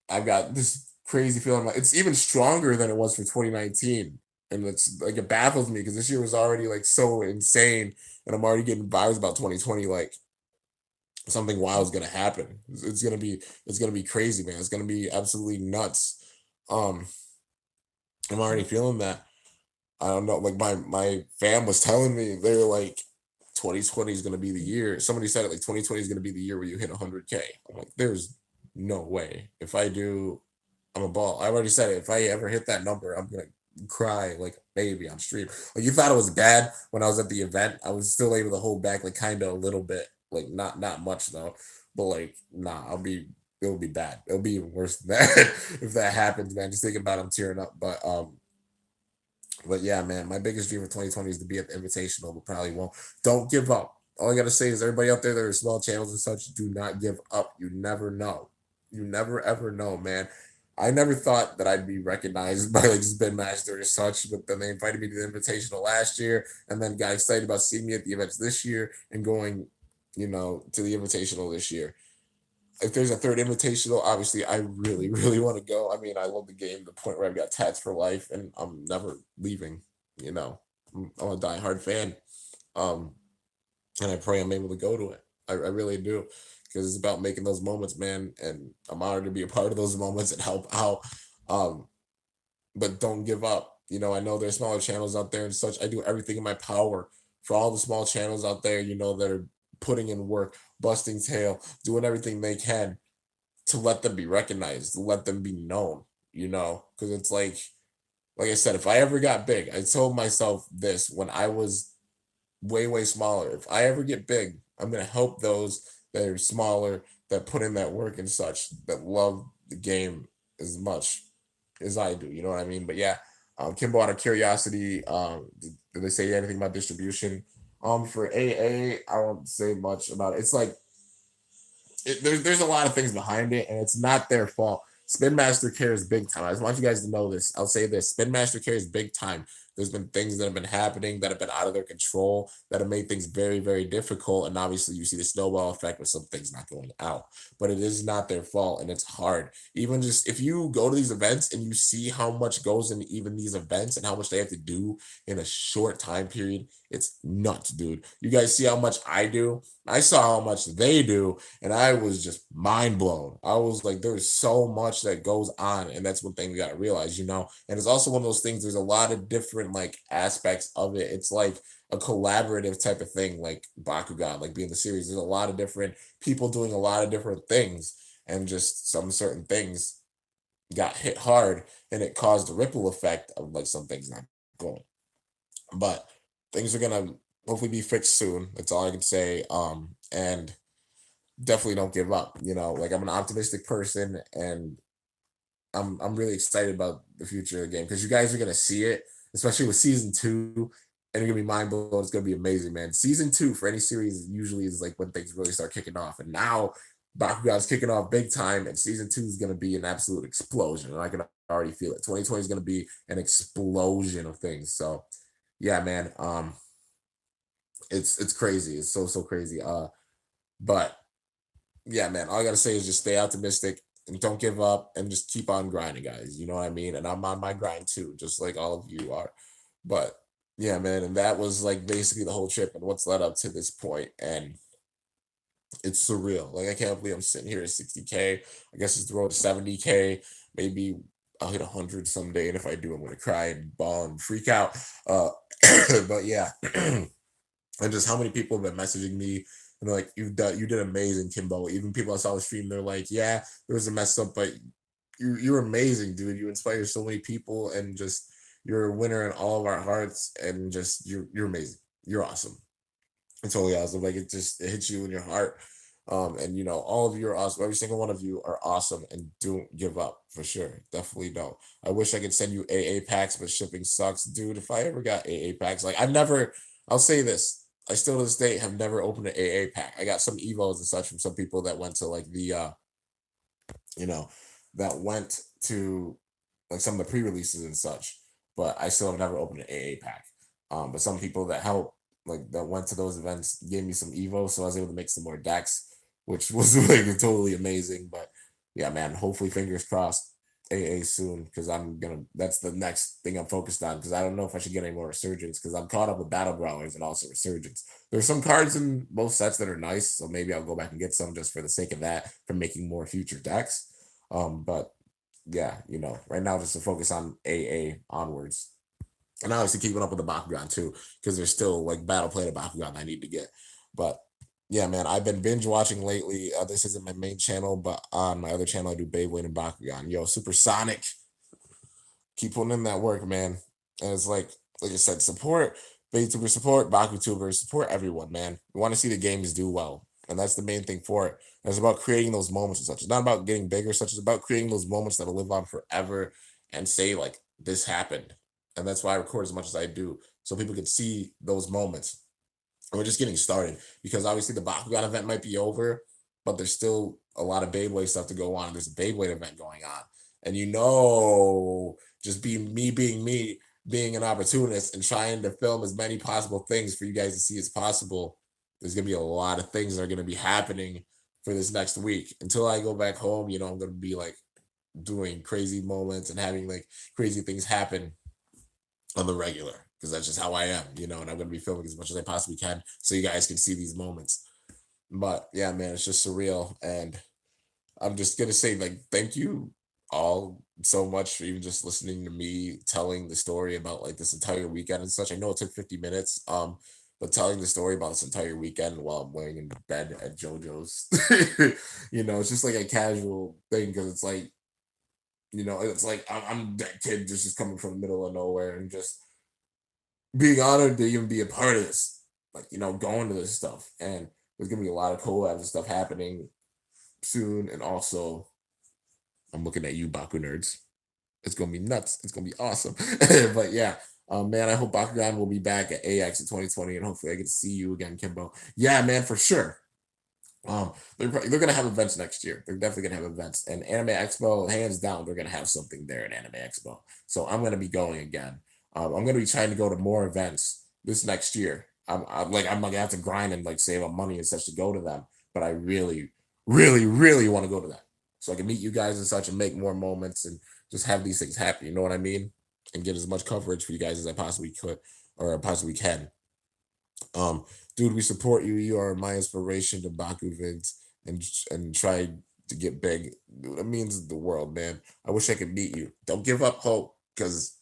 [SPEAKER 1] I've got this. crazy feeling. Like it's even stronger than it was for 2019. And it's like it baffles me because this year was already like so insane, and I'm already getting vibes about 2020. Like something wild is gonna happen. It's gonna be crazy, man. It's gonna be absolutely nuts. Um, I'm already feeling that. I don't know. Like my fam was telling me they were like, 2020 is gonna be the year. Somebody said it like 2020 is gonna be the year where you hit 100K. I'm like, there's no way. If I do, I'm a ball. I already said it. If I ever hit that number, I'm gonna cry like a baby on stream. Like you thought it was bad when I was at the event. I was still able to hold back like kind of a little bit, like not much though. But like nah, it'll be bad. It'll be even worse than that if that happens, man. Just thinking about it, I'm tearing up. But yeah, man, my biggest dream for 2020 is to be at the Invitational, but probably won't. Don't give up. All I gotta say is everybody out there that are small channels and such, do not give up. You never know. You never ever know, man. I never thought that I'd be recognized by like Spin Master or such, but then they invited me to the Invitational last year, and then got excited about seeing me at the events this year and going, to the Invitational this year. If there's a third invitational, obviously I really, really want to go. I mean, I love the game to the point where I've got tats for life and I'm never leaving, you know. I'm a diehard fan. Um, and I pray I'm able to go to it. I really do. Because it's about making those moments, man. And I'm honored to be a part of those moments and help out. Um, but don't give up. I know there's smaller channels out there and such. I do everything in my power for all the small channels out there, that are putting in work, busting tail, doing everything they can to let them be recognized, to let them be known, because it's like I said, if I ever got big, I told myself this when I was way, way smaller. If I ever get big, I'm gonna help those that are smaller, that put in that work and such, that love the game as much as I do. You know what I mean? But yeah, Kimbo, out of curiosity, did they say anything about distribution? For AA, I won't say much about it. It's like there's a lot of things behind it, and it's not their fault. Spin Master cares big time. I just want you guys to know this. I'll say this: Spin Master cares big time. There's been things that have been happening that have been out of their control that have made things very, very difficult. And obviously, you see the snowball effect with some things not going out. But it is not their fault, and it's hard. Even just if you go to these events and you see how much goes into even these events and how much they have to do in a short time period, it's nuts, dude. You guys see how much I do. I saw how much they do, and I was just mind blown. I was like, there's so much that goes on, and that's one thing we got to realize. And it's also one of those things. There's a lot of different like aspects of it. It's like a collaborative type of thing, like Bakugan, like being the series. There's a lot of different people doing a lot of different things, and just some certain things got hit hard, and it caused a ripple effect of like some things not going. But things are gonna hopefully be fixed soon. That's all I can say. And definitely don't give up. Like I'm an optimistic person, and I'm really excited about the future of the game because you guys are gonna see it, especially with season two, and you're gonna be mind blown. It's gonna be amazing, man. Season two for any series usually is like when things really start kicking off, and now Bakugan's kicking off big time, and season two is gonna be an absolute explosion, and I can already feel it. 2020 is gonna be an explosion of things. So yeah, man. It's crazy. It's so crazy. But yeah, man, all I gotta say is just stay optimistic and don't give up and just keep on grinding, guys. You know what I mean? And I'm on my grind too, just like all of you are. But yeah, man, and that was like basically the whole trip and what's led up to this point. And it's surreal. Like I can't believe I'm sitting here at 60K. I guess it's the road to 70K. Maybe I'll hit 100 someday, and if I do, I'm gonna cry and bawl and freak out. Uh, but yeah. And just how many people have been messaging me and they're like, you did amazing, Kimbo. Even people I saw the stream, they're like, yeah, there was a mess up, but you're amazing, dude. You inspire so many people, and just you're a winner in all of our hearts, and just you're amazing. You're awesome. It's totally awesome. Like it hits you in your heart. And all of you are awesome. Every single one of you are awesome, and don't give up for sure. Definitely don't. I wish I could send you AA packs, but shipping sucks, dude. If I ever got AA packs, like I'll say this. I still to this day have never opened an AA pack. I got some evos and such from some people that went to like you know, that went to like some of the pre-releases and such, but I still have never opened an AA pack. But some people that helped, like that went to those events, gave me some Evo, so I was able to make some more decks, which was like totally amazing. But yeah, man, hopefully fingers crossed. AA soon because that's the next thing I'm focused on because I don't know if I should get any more resurgence because I'm caught up with battle brawlers and also resurgence. There's some cards in both sets that are nice, so maybe I'll go back and get some just for the sake of that for making more future decks. But yeah, right now just to focus on AA onwards. And obviously keeping up with the Bakugan too, because there's still like battle play to Bakugan I need to get. But yeah, man, I've been binge watching lately. This isn't my main channel, but on my other channel I do Beyblade and Bakugan. Yo, Supersonic, keep putting in that work, man. And it's like I said, support BayTubers, support BakuTubers, support everyone, man. We want to see the games do well. And that's the main thing for it. And it's about creating those moments and such. It's not about getting bigger, such as about creating those moments that'll live on forever and say, like, this happened. And that's why I record as much as I do. So people can see those moments. And we're just getting started because obviously the Bakugan event might be over, but there's still a lot of Beyblade stuff to go on. There's a Beyblade event going on. And just being me, being an opportunist and trying to film as many possible things for you guys to see as possible. There's gonna be a lot of things that are gonna be happening for this next week. Until I go back home, I'm gonna be like doing crazy moments and having like crazy things happen on the regular because that's just how I am, and I'm gonna be filming as much as I possibly can so you guys can see these moments. But yeah, man, it's just surreal. And I'm just gonna say like thank you all so much for even just listening to me telling the story about like this entire weekend and such. I know it took 50 minutes, but telling the story about this entire weekend while I'm laying in bed at JoJo's, it's just like a casual thing because it's like, it's like I'm that kid just coming from the middle of nowhere and just being honored to even be a part of this, like, going to this stuff. And there's gonna be a lot of collabs and stuff happening soon. And also, I'm looking at you, Baku nerds. It's gonna be nuts. It's gonna be awesome. But yeah, man, I hope Bakugan will be back at AX in 2020, and hopefully I get to see you again, Kimbo. Yeah, man, for sure. They're gonna have events next year. They're definitely gonna have events, and Anime Expo, hands down, they're gonna have something there at Anime Expo. So I'm gonna be going again. I'm gonna be trying to go to more events this next year. I'm gonna have to grind and like save up money and such to go to them. But I really, really, really want to go to that so I can meet you guys and such and make more moments and just have these things happen. You know what I mean? And get as much coverage for you guys as I possibly could or possibly can. Um, Dude, we support you. You are my inspiration to Baku Vids and try to get big. Dude, that means the world, man. I wish I could meet you. Don't give up hope because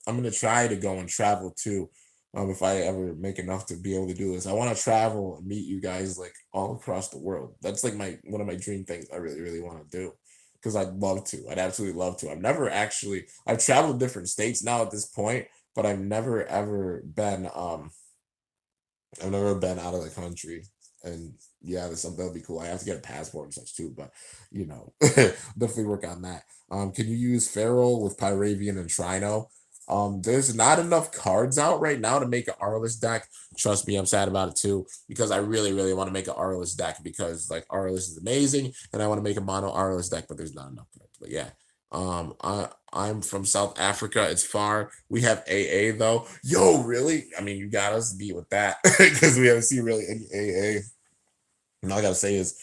[SPEAKER 1] I'm gonna try to go and travel too. If I ever make enough to be able to do this, I want to travel and meet you guys like all across the world. That's like my one of my dream things I really, really want to do because I'd love to. I'd absolutely love to. I've traveled different states now at this point, but I've never been out of the country. And yeah, that's something that'll be cool. I have to get a passport and such too, but definitely work on that. Can you use Feral with Pyravian and Trino? There's not enough cards out right now to make an Arliss deck. Trust me, I'm sad about it too, because I really, really want to make an Arliss deck because like Arliss is amazing, and I want to make a mono Arliss deck, but there's not enough cards. But yeah. I'm from South Africa. It's far. We have AA though. Yo, really? I mean, you got us beat with that because we haven't seen really any AA. And all I gotta say is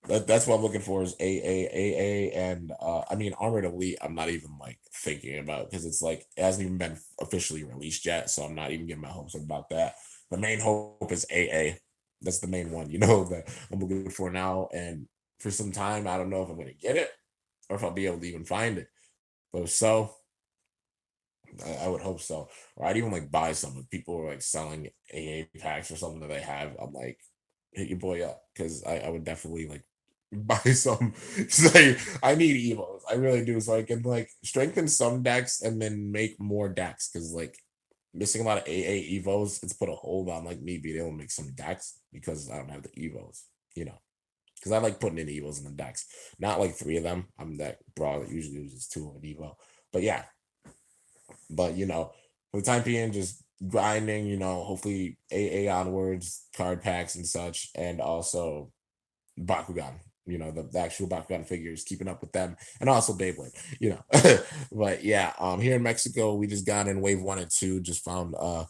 [SPEAKER 1] that's what I'm looking for is AA, and I mean Armored Elite. I'm not even like thinking about because it's like it hasn't even been officially released yet, so I'm not even getting my hopes up about that. The main hope is AA. That's the main one, that I'm looking for now. And for some time, I don't know if I'm gonna get it or if I'll be able to even find it. But if so, I would hope so. Or I'd even like buy some if people are like selling AA packs or something that they have. I'm like, hit your boy up because I would definitely like buy some. It's like I need evos. I really do. So I can like strengthen some decks and then make more decks because like missing a lot of AA evos, it's put a hold on like me being able to make some decks because I don't have the evos, because I like putting in evos in the decks. Not like 3 of them. I'm that brawl that usually uses 2 of an evo. But yeah, but for the time being, just grinding, hopefully AA onwards, card packs and such, and also Bakugan, the actual Bakugan figures, keeping up with them, and also Beyblade, But yeah, here in Mexico, we just got in wave 1 and 2, just found a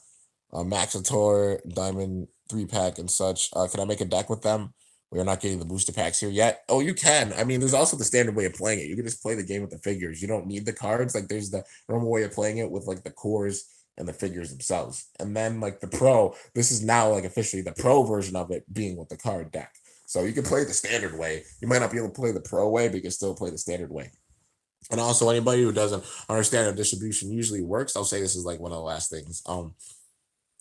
[SPEAKER 1] Maxator Diamond 3-pack and such. Can I make a deck with them? We're not getting the booster packs here yet. Oh, you can. I mean, there's also the standard way of playing it. You can just play the game with the figures. You don't need the cards. Like there's the normal way of playing it with like the cores and the figures themselves. And then like the pro, this is now like officially the pro version of it being with the card deck. So you can play the standard way. You might not be able to play the pro way, but you can still play the standard way. And also anybody who doesn't understand how distribution usually works, I'll say this is like one of the last things.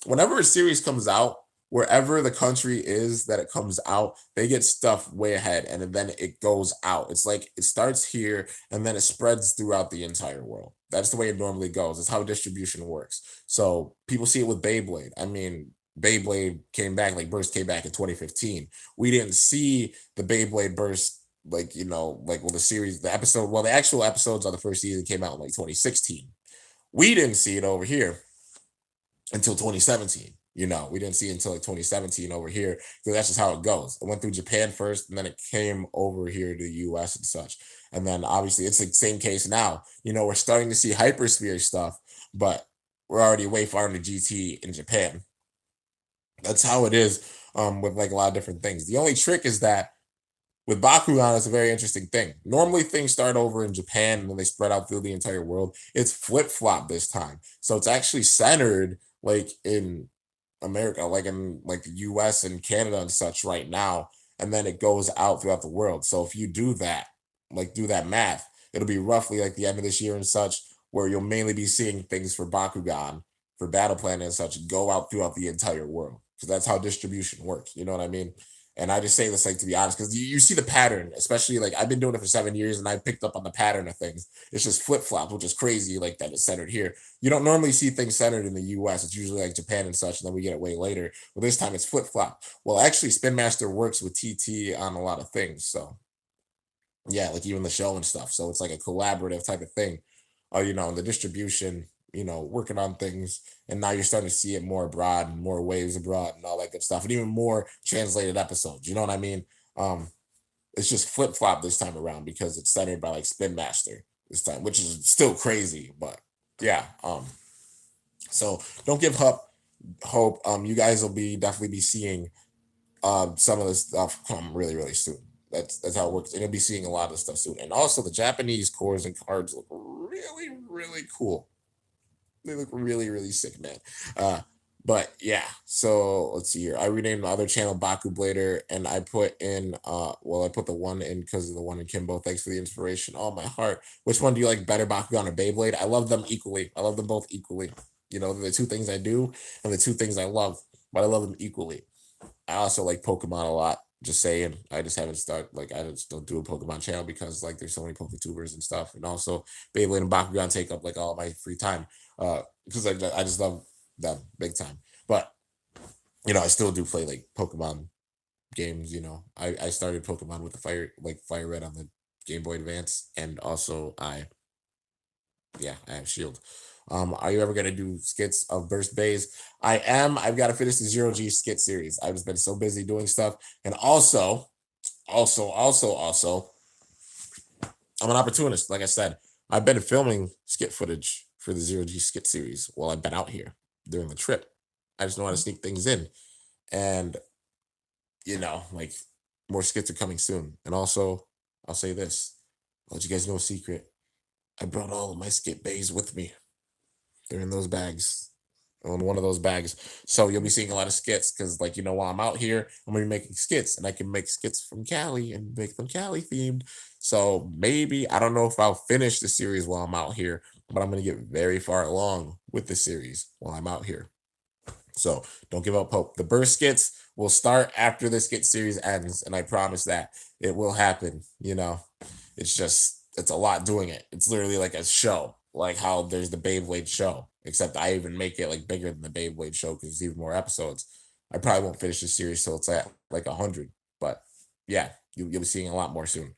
[SPEAKER 1] Whenever a series comes out, wherever the country is that it comes out, they get stuff way ahead and then it goes out. It's like it starts here and then it spreads throughout the entire world. That's the way it normally goes. It's how distribution works. So people see it with Beyblade. I mean, Beyblade came back, like Burst came back in 2015. We didn't see the Beyblade Burst like like well the series the episode well the actual episodes of the first season came out in like 2016. We didn't see it over here until 2017. We didn't see it until like 2017 over here. So that's just how it goes. It went through Japan first, and then it came over here to the US and such. And then obviously it's the same case now. We're starting to see hypersphere stuff, but we're already way far into GT in Japan. That's how it is with like a lot of different things. The only trick is that with Bakugan, it's a very interesting thing. Normally, things start over in Japan and then they spread out through the entire world. It's flip flop this time, so it's actually centered like in America, like in like the U.S. and Canada and such right now, and then it goes out throughout the world. So if you do that, like do that math, it'll be roughly like the end of this year and such, where you'll mainly be seeing things for Bakugan, for Battle Planet and such, go out throughout the entire world because that's how distribution works. You know what I mean? And I just say this like to be honest, because you see the pattern, especially like I've been doing it for 7 years and I picked up on the pattern of things. It's just flip flops, which is crazy, like that it's centered here. You don't normally see things centered in the US. It's usually like Japan and such, and then we get it way later. But this time it's flip flop. Well, actually, Spin Master works with TT on a lot of things. So yeah, like even the show and stuff. So it's like a collaborative type of thing. And the distribution, working on things, and now you're starting to see it more abroad and more waves abroad and all that good stuff, and even more translated episodes. You know what I mean? Um, it's just flip flop this time around because it's centered by like Spin Master this time, which is still crazy, but yeah. So don't give hope. You guys will be definitely be seeing some of this stuff come really, really soon. That's how it works. And you'll be seeing a lot of stuff soon. And also the Japanese cores and cards look really, really cool. They look really, really sick, man. Uh, but yeah, so let's see here. I renamed my other channel Baku Blader, and I put in I put the one in because of the one in Kimbo. Thanks for the inspiration. Oh my heart. Which one do you like better, Bakugan or Beyblade? I love them equally. I love them both equally. They're the two things I do and the two things I love, but I love them equally. I also like Pokemon a lot. Just saying, I just haven't started. Like, I just don't do a Pokemon channel because like there's so many Poketubers and stuff, and also Beyblade and Bakugan take up like all my free time. Because I just love them big time. But I still do play like Pokemon games. I started Pokemon with the Fire Red on the Game Boy Advance, and also I have Shield. Are you ever gonna do skits of Burst Bays? I am. I've got to finish the Zero G skit series. I've just been so busy doing stuff, and also, I'm an opportunist. Like I said, I've been filming skit footage for the Zero G skit series while I've been out here during the trip. I just know how to sneak things in, and like more skits are coming soon. And also, I'll say this: I'll let you guys know a secret. I brought all of my skit bays with me. They're in those bags, on one of those bags. So you'll be seeing a lot of skits because, like, while I'm out here, I'm gonna be making skits, and I can make skits from Cali and make them Cali themed. So maybe I don't know if I'll finish the series while I'm out here, but I'm gonna get very far along with the series while I'm out here. So don't give up hope. The burst skits will start after the skit series ends, and I promise that it will happen. It's a lot doing it. It's literally like a show, like how there's the Beyblade show, except I even make it like bigger than the Beyblade show because there's even more episodes. I probably won't finish the series till it's at like 100, but yeah, you'll be seeing a lot more soon.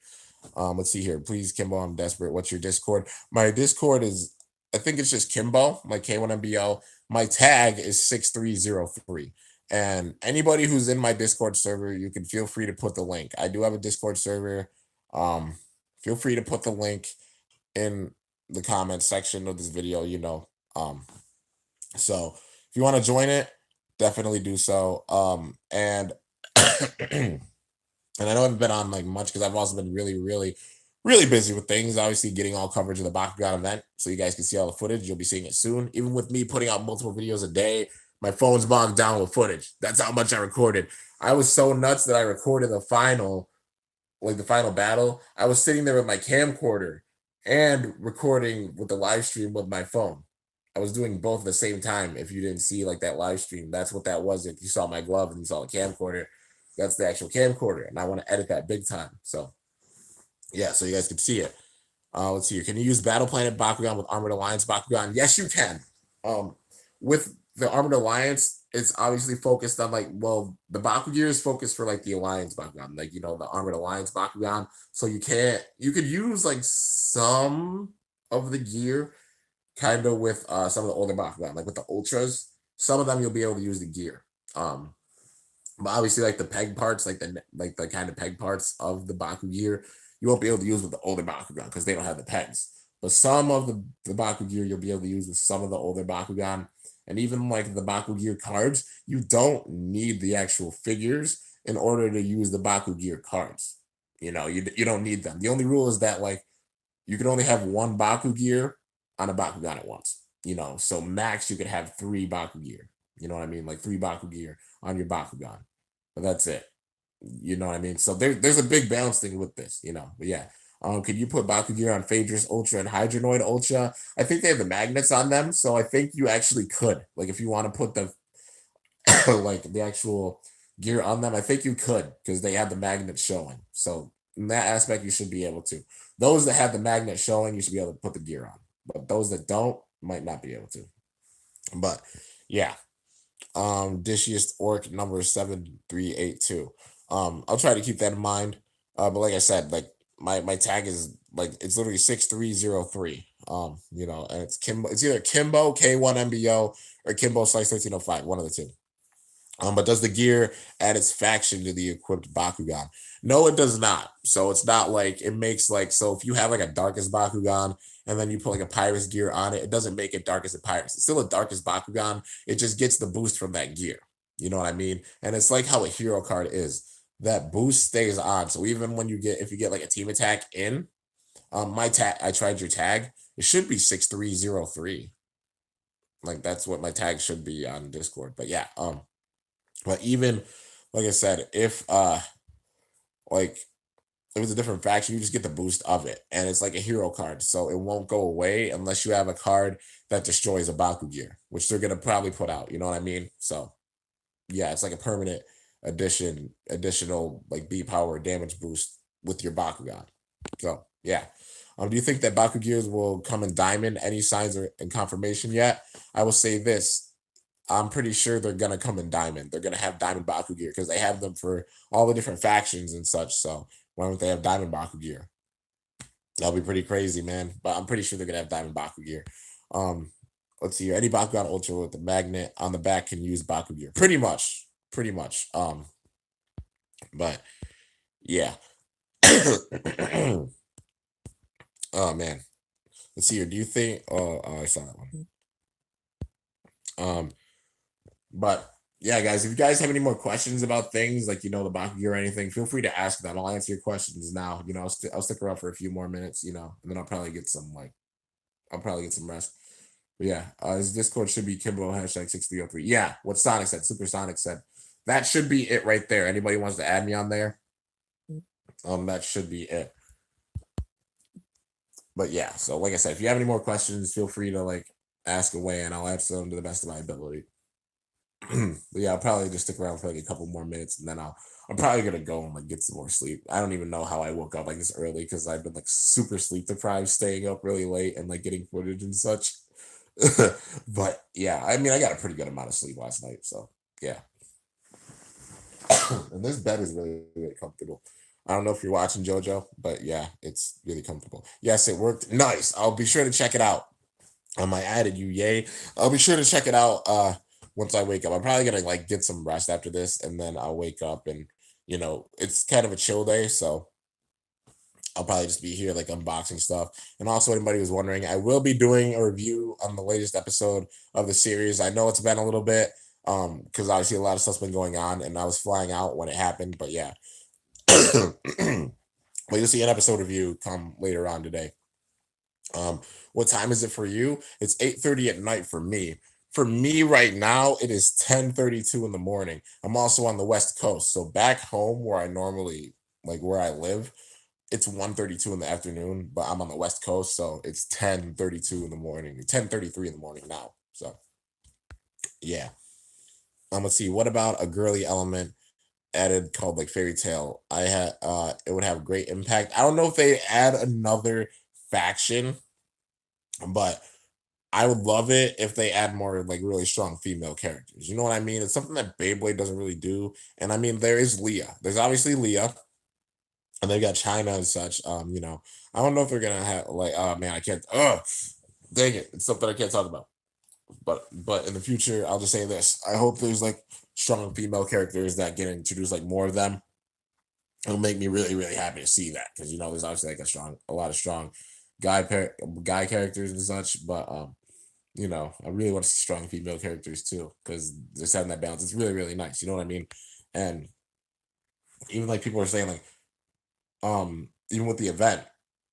[SPEAKER 1] Let's see here. Please, Kimbo, I'm desperate. What's your Discord? My Discord is, I think it's just Kimbo, my K1MBO. My tag is 6303. And anybody who's in my Discord server, you can feel free to put the link. I do have a Discord server. Um, Feel free to put the link in the comments section of this video. So if you want to join it, definitely do so. And And I know I haven't been on like much because I've also been really, really, really busy with things. Obviously, getting all coverage of the Bakugan event, so you guys can see all the footage. You'll be seeing it soon. Even with me putting out multiple videos a day, my phone's bogged down with footage. That's how much I recorded. I was so nuts that I recorded the final battle. I was sitting there with my camcorder and recording with the live stream with my phone. I was doing both at the same time. If you didn't see like that live stream, that's what that was. If you saw my glove and you saw the camcorder, that's the actual camcorder, and I want to edit that big time. So yeah, so you guys can see it. Let's see here. Can you use Battle Planet Bakugan with Armored Alliance Bakugan? Yes, you can. With the Armored Alliance, it's obviously focused on like, well, the Bakugear is focused for like the Alliance Bakugan, like, the Armored Alliance Bakugan. So you could use like some of the gear kind of with some of the older Bakugan, like with the Ultras. Some of them you'll be able to use the gear. But obviously, like the peg parts, like the kind of peg parts of the Baku gear, you won't be able to use with the older Bakugan because they don't have the pegs. But some of the Baku gear you'll be able to use with some of the older Bakugan, and even like the Baku gear cards, you don't need the actual figures in order to use the Baku gear cards. You don't need them. The only rule is that like you can only have one Baku gear on a Bakugan at once. So max you could have three Baku gear. You know what I mean? Like three Baku gear on your Bakugan. But that's it. You know what I mean? So there's a big balance thing with this. But yeah. Could you put Baku gear on Phaedrus Ultra and Hydronoid Ultra? I think they have the magnets on them, so I think you actually could. Like if you want to put the like the actual gear on them, I think you could because they have the magnets showing. So in that aspect, you should be able to. Those that have the magnet showing, you should be able to put the gear on. But those that don't might not be able to. But yeah. Dishiest Orc number 7382. I'll try to keep that in mind. But like I said, like my tag is like it's literally 6303. And it's either Kimbo K1MBO or Kimbo Slice 1305, one of the two. But does the gear add its faction to the equipped Bakugan? No, it does not. So it's not like it makes like, so if you have like a Darkest Bakugan and then you put like a Pyrus gear on it, it doesn't make it Darkest Pyrus. It's still a Darkest Bakugan. It just gets the boost from that gear. You know what I mean? And it's like how a hero card is. That boost stays on. So even when if you get like a team attack in, my tag, I tried your tag, it should be 6303. Like that's what my tag should be on Discord. But yeah, but even like I said, like if it's a different faction, you just get the boost of it, and it's like a hero card, so it won't go away unless you have a card that destroys a Baku gear, which they're gonna probably put out. You know what I mean? So yeah, it's like a permanent additional like B power damage boost with your Bakugan. So yeah. Do you think that Baku gears will come in diamond? Any signs or in confirmation yet? I will say this. I'm pretty sure they're gonna come in diamond. They're gonna have diamond Baku gear because they have them for all the different factions and such. So why don't they have diamond Baku gear? That'll be pretty crazy, man. But I'm pretty sure they're gonna have diamond Baku gear. Um, let's see here. Any Bakugan Ultra with the magnet on the back can use Baku gear. Pretty much. Pretty much. But yeah. Oh man. Let's see here. Do you think I saw that one. But yeah, guys, if you guys have any more questions about things like the Bakugan or anything, feel free to ask that. I'll answer your questions now. I'll stick around for a few more minutes. And then I'll probably get some rest. But yeah, his Discord should be Kimbo #6303. Yeah, what Sonic said, Super Sonic said, that should be it right there. Anybody wants to add me on there? That should be it. But yeah, so like I said, if you have any more questions, feel free to like ask away, and I'll answer them to the best of my ability. But yeah, I'll probably just stick around for like a couple more minutes, and then I'm probably gonna go and like get some more sleep. I don't even know how I woke up like this early because I've been like super sleep deprived, staying up really late and like getting footage and such. But yeah, I mean, I got a pretty good amount of sleep last night, so yeah. And this bed is really, really comfortable. I don't know if you're watching JoJo, but yeah, it's really comfortable. Yes, it worked. Nice. I'll be sure to check it out. I added you, yay. I'll be sure to check it out once I wake up. I'm probably gonna like get some rest after this, and then I'll wake up and it's kind of a chill day, so I'll probably just be here like unboxing stuff. And also, anybody who's wondering, I will be doing a review on the latest episode of the series. I know it's been a little bit, because obviously a lot of stuff's been going on, and I was flying out when it happened. But yeah, But you'll see an episode review come later on today. What time is it for you? It's 8:30 at night for me. For me right now, it is 10:32 in the morning. I'm also on the West Coast. So back home where I normally like where I live, it's 1:32 in the afternoon, but I'm on the West Coast, so it's 10:32 in the morning, 10:33 in the morning now. So yeah. Let's see. What about a girly element added called like fairy tale? I had it would have great impact. I don't know if they add another faction, but I would love it if they add more like really strong female characters. You know what I mean? It's something that Beyblade doesn't really do. And I mean, there is Leah. There's obviously Leah, and they've got China and such. I don't know if they're gonna have like, oh man, I can't. Oh, dang it! It's something I can't talk about. But in the future, I'll just say this: I hope there's like strong female characters that get introduced, like more of them. It'll make me really really happy to see that because there's obviously like a lot of strong guy characters and such, but I really want to see strong female characters too, because just having that balance, it's really, really nice. You know what I mean? And even like people are saying, like, even with the event,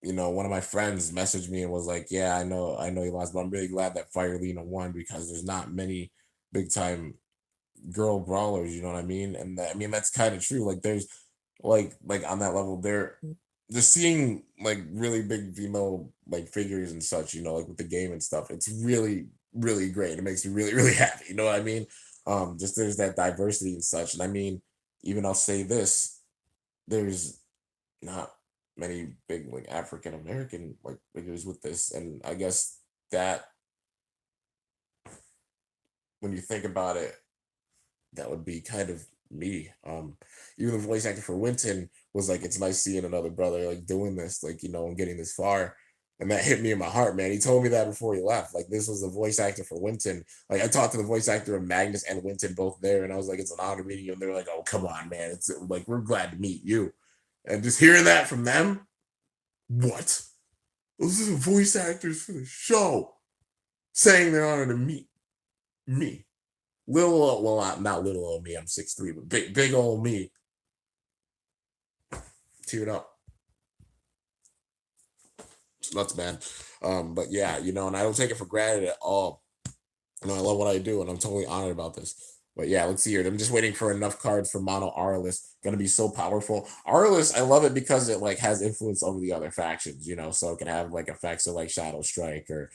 [SPEAKER 1] one of my friends messaged me and was like, "Yeah, I know you lost, but I'm really glad that Fire Lena won because there's not many big time girl brawlers." You know what I mean? And I mean that's kind of true. Like there's like on that level, they're just seeing like really big female like figures and such, like with the game and stuff. It's really, really great. It makes me really, really happy. You know what I mean? Just there's that diversity and such. And I mean, even I'll say this, there's not many big like African American like figures with this. And I guess that when you think about it, that would be kind of me. Even the voice actor for Winton was like, it's nice seeing another brother like doing this, like and getting this far. And that hit me in my heart, man. He told me that before he left. Like this was the voice actor for Winton. Like I talked to the voice actor of Magnus and Winton both there, and I was like, it's an honor meeting you. And they're like, oh come on, man. It's like we're glad to meet you. And just hearing that from them, what? Those are the voice actors for the show saying they're honored to meet me. Little, well, not little old me. I'm 6'3", but big old me. Teared up. It's nuts, man. But yeah, and I don't take it for granted at all. I love what I do, and I'm totally honored about this. But yeah, let's see here. I'm just waiting for enough cards for Mono Arliss. Gonna be so powerful. Arliss, I love it because it like has influence over the other factions, so it can have like effects of like Shadow Strike or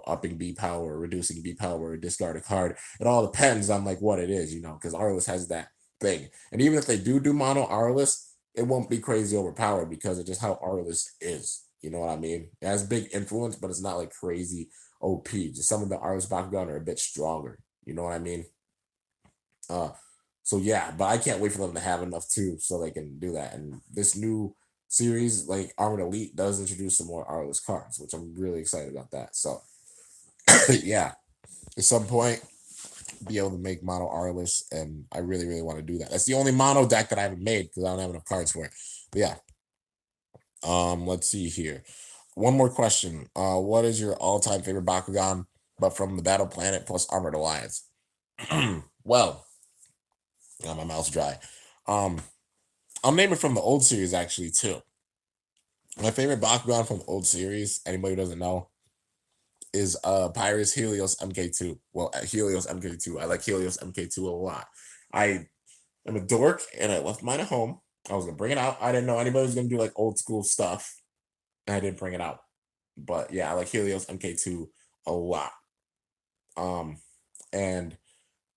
[SPEAKER 1] upping B power, reducing B power, discard a card. It all depends on like what it is, because Arliss has that thing. And even if they do Mono Arliss, it won't be crazy overpowered because of just how Arliss is. You know what I mean? It has big influence, but it's not like crazy OP. Just some of the Arliss Bakugan are a bit stronger. You know what I mean? Uh, so yeah, but I can't wait for them to have enough too, so they can do that. And this new series, like Armored Elite, does introduce some more Arliss cards, which I'm really excited about that. So yeah, at some point, be able to make mono Arliss, and I really, really want to do that. That's the only mono deck that I haven't made because I don't have enough cards for it. But yeah. Let's see here. One more question. What is your all-time favorite Bakugan, but from the Battle Planet plus Armored Alliance? Well, my mouth's dry. Um, I'll name it from the old series actually too. My favorite Bakugan from the old series, anybody who doesn't know, is Pyrus Helios MK2. Well, Helios MK2. I like Helios MK2 a lot. I am a dork and I left mine at home. I was gonna bring it out. I didn't know anybody was gonna do like old school stuff. And I didn't bring it out. But yeah, I like Helios MK2 a lot. And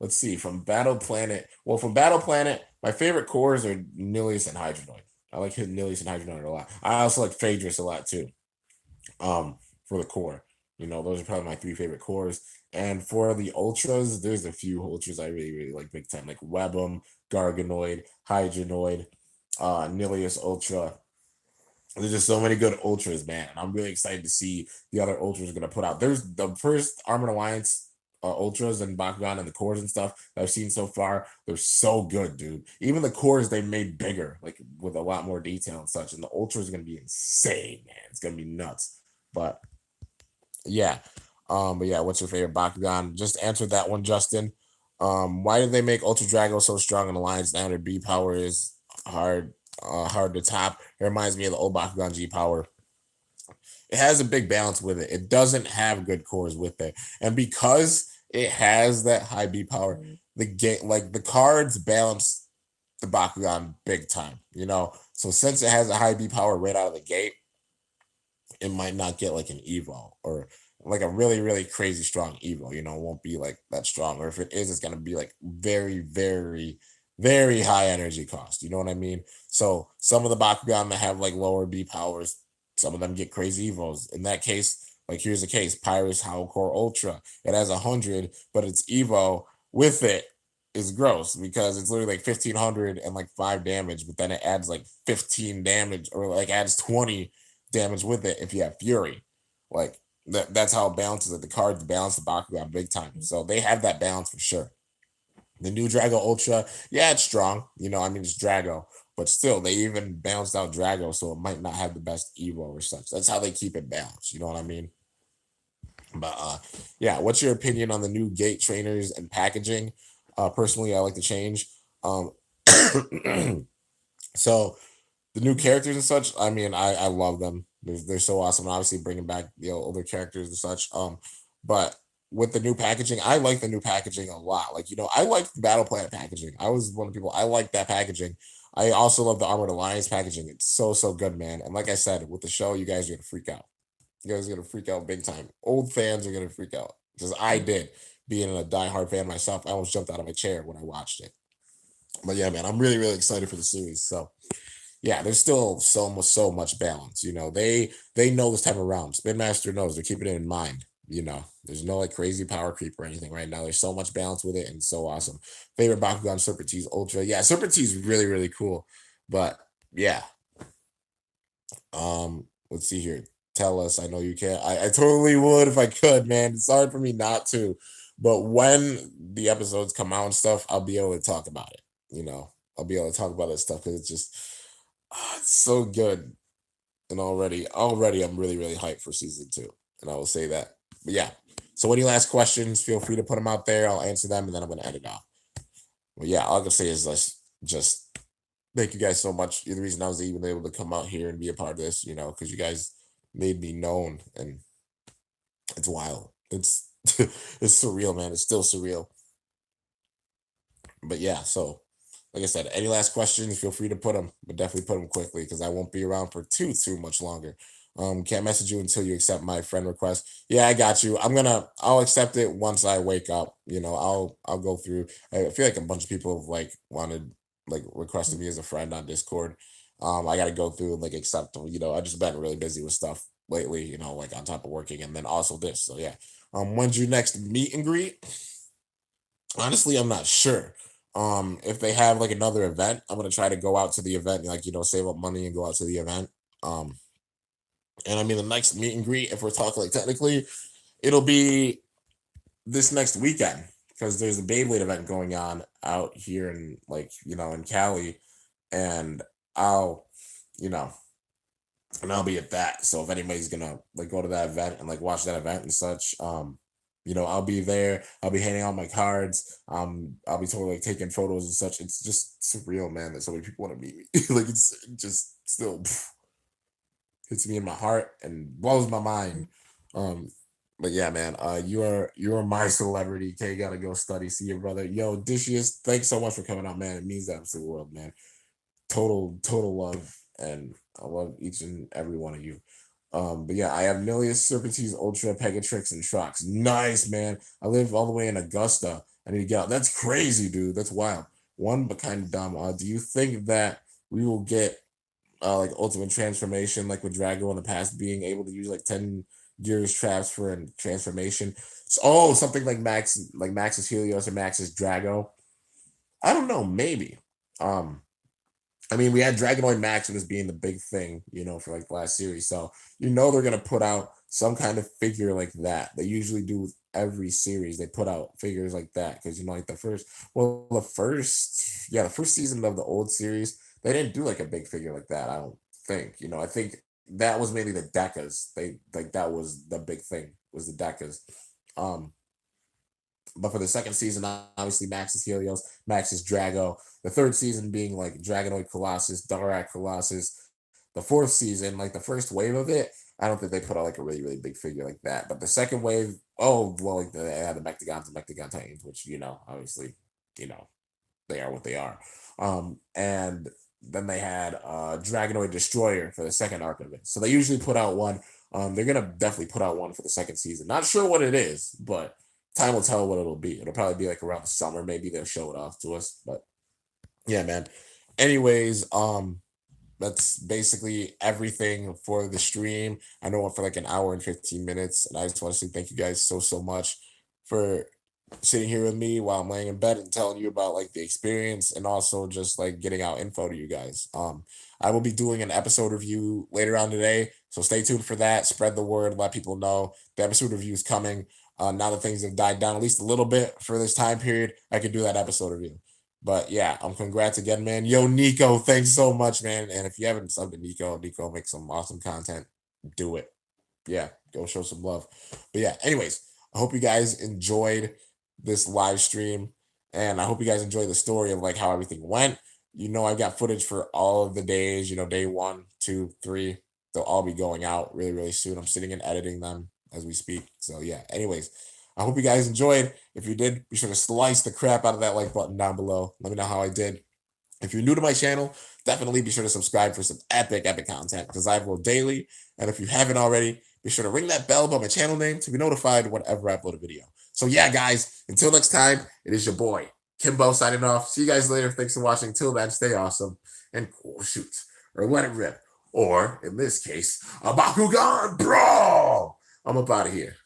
[SPEAKER 1] let's see, from Battle Planet. Well, from Battle Planet, my favorite cores are Nilius and Hydronoid. I like Nilius and Hydronoid a lot. I also like Phaedrus a lot too. For the core. Those are probably my three favorite cores. And for the ultras, there's a few ultras I really, really like big time, like Webum, Garganoid, Hydronoid, Nilius Ultra. There's just so many good ultras, man. I'm really excited to see the other ultras are gonna put out. There's the first Armored Alliance ultras and Bakugan and the cores and stuff that I've seen so far. They're so good, dude. Even the cores they made bigger, like with a lot more detail and such. And the ultras are gonna be insane, man. It's gonna be nuts. But yeah, what's your favorite Bakugan? Just answer that one, Justin. Why did they make Ultra Drago so strong in Alliance? Now their B power is hard hard to top. It reminds me of the old Bakugan G Power. It has a big balance with it. It doesn't have good cores with it, and because it has that high B power, the game like the cards balance the Bakugan big time. So since it has a high B power right out of the gate, it might not get like an Evo or like a really, really crazy strong Evo. It won't be like that strong. Or if it is, it's gonna be like very, very, very high energy cost. You know what I mean? So some of the Bakugan that have like lower B powers, some of them get crazy Evos. In that case, like here's the case: Pyrus Howl Core Ultra. It has 100, but its Evo with it is gross because it's literally like 1500 and like 5 damage, but then it adds like 15 damage or like adds 20 damage with it if you have Fury. Like that's how it balances it. The cards balance the Bakugan big time. So they have that balance for sure. The new Drago Ultra, yeah, it's strong. It's Drago, but still, they even balanced out Drago, so it might not have the best Evo or such. That's how they keep it balanced. You know what I mean? But yeah, what's your opinion on the new gate trainers and packaging? Personally, I like the change. So the new characters and such, I love them. They're so awesome. Obviously, bringing back older characters and such. But with the new packaging, I like the new packaging a lot. Like I like the Battle Planet packaging. I was one of the people I like that packaging. I also love the Armored Alliance packaging. It's so good, man. And like I said, with the show, you guys are gonna freak out. You guys are gonna freak out big time. Old fans are gonna freak out because I did. Being a diehard fan myself, I almost jumped out of my chair when I watched it. But yeah, man, I'm really really excited for the series. So yeah, there's still so much balance. They know this time around. Spin Master knows they're keeping it in mind. There's no like crazy power creep or anything right now. There's so much balance with it and so awesome. Favorite Bakugan Serpentine Ultra. Yeah, Serpentine is really really cool. But yeah, let's see here. Tell us. I know you can't. I totally would if I could, man. It's hard for me not to. But when the episodes come out and stuff, I'll be able to talk about it. I'll be able to talk about that stuff because it's just it's so good. And already I'm really, really hyped for season 2. And I will say that. But yeah. So any last questions, feel free to put them out there. I'll answer them and then I'm gonna end it off. But yeah, all I can say is let's just thank you guys so much. You're the reason I was even able to come out here and be a part of this, because you guys made me known and it's wild. It's it's surreal, man. It's still surreal. But yeah, so like I said, any last questions, feel free to put them, but definitely put them quickly because I won't be around for too much longer. Can't message you until you accept my friend request. Yeah, I got you. I'll accept it once I wake up. I'll go through. I feel like a bunch of people have like wanted like requested me as a friend on Discord. I gotta go through and like accept them. I just been really busy with stuff lately, like on top of working and then also this. So yeah. When's your next meet and greet? Honestly, I'm not sure. If they have like another event, I'm gonna try to go out to the event, like save up money and go out to the event. Um, and the next meet and greet, if we're talking like technically, it'll be this next weekend because there's a Beyblade event going on out here in like in Cali, and I'll you know and I'll be at that. So if anybody's gonna like go to that event and like watch that event and such, I'll be there. I'll be handing out my cards. I'll be totally like taking photos and such. It's just surreal, man, that so many people want to meet me. Like it's just still hits me in my heart and blows my mind. Um, but yeah, man, you are my celebrity. Okay, gotta go study. See your brother. Yo, Dishius, thanks so much for coming out, man. It means the absolute world, man. Total love, and I love each and every one of you. But yeah, I have Nilius, Serpentines, Ultra, Pegatrix, and Trox. Nice, man. I live all the way in Augusta. I need to get out. That's crazy, dude. That's wild. One, but kind of dumb. Do you think that we will get like ultimate transformation, like with Drago in the past, being able to use like 10 gears traps for a transformation? Oh, something like Max's Helios or Max's Drago. I don't know, maybe. Um, we had Dragonoid Maximus being the big thing, for like the last series. So they're gonna put out some kind of figure like that. They usually do with every series. They put out figures like that because like the first season of the old series, they didn't do like a big figure like that. I don't think. I think that was mainly the Decas. They like that was the big thing was the Decas. Um, But for the second season, obviously Max is Helios, Max is Drago. The third season being like Dragonoid Colossus, Darak Colossus. The fourth season, like the first wave of it, I don't think they put out like a really, really big figure like that. But the second wave, oh well, like they had the Mectagons and Mectagon Titans, which obviously, you know, they are what they are. And then they had Dragonoid Destroyer for the second arc of it. So they usually put out one. They're gonna definitely put out one for the second season. Not sure what it is, but time will tell what it'll be. It'll probably be like around the summer. Maybe they'll show it off to us. But yeah, man. Anyways, that's basically everything for the stream. I know for like an hour and 15 minutes, and I just want to say thank you guys so much for sitting here with me while I'm laying in bed and telling you about like the experience and also just like getting out info to you guys. I will be doing an episode review later on today, so stay tuned for that. Spread the word, let people know the episode review is coming. Now that things have died down at least a little bit for this time period, I can do that episode review. But yeah, congrats again, man. Yo, Nico, thanks so much, man. And if you haven't subbed to Nico makes some awesome content. Do it. Yeah, go show some love. But yeah, anyways, I hope you guys enjoyed this live stream, and I hope you guys enjoy the story of like how everything went. I got footage for all of the days. Day 1, 2, 3. They'll all be going out really, really soon. I'm sitting and editing them as we speak. So yeah. Anyways, I hope you guys enjoyed. If you did, be sure to slice the crap out of that like button down below. Let me know how I did. If you're new to my channel, definitely be sure to subscribe for some epic content because I upload daily. And if you haven't already, be sure to ring that bell by my channel name to be notified whenever I upload a video. So yeah, guys, until next time, it is your boy, Kimbo, signing off. See you guys later. Thanks for watching. Till then, stay awesome and cool shoots. Or let it rip. Or, in this case, a Bakugan Brawl. I'm up out of here.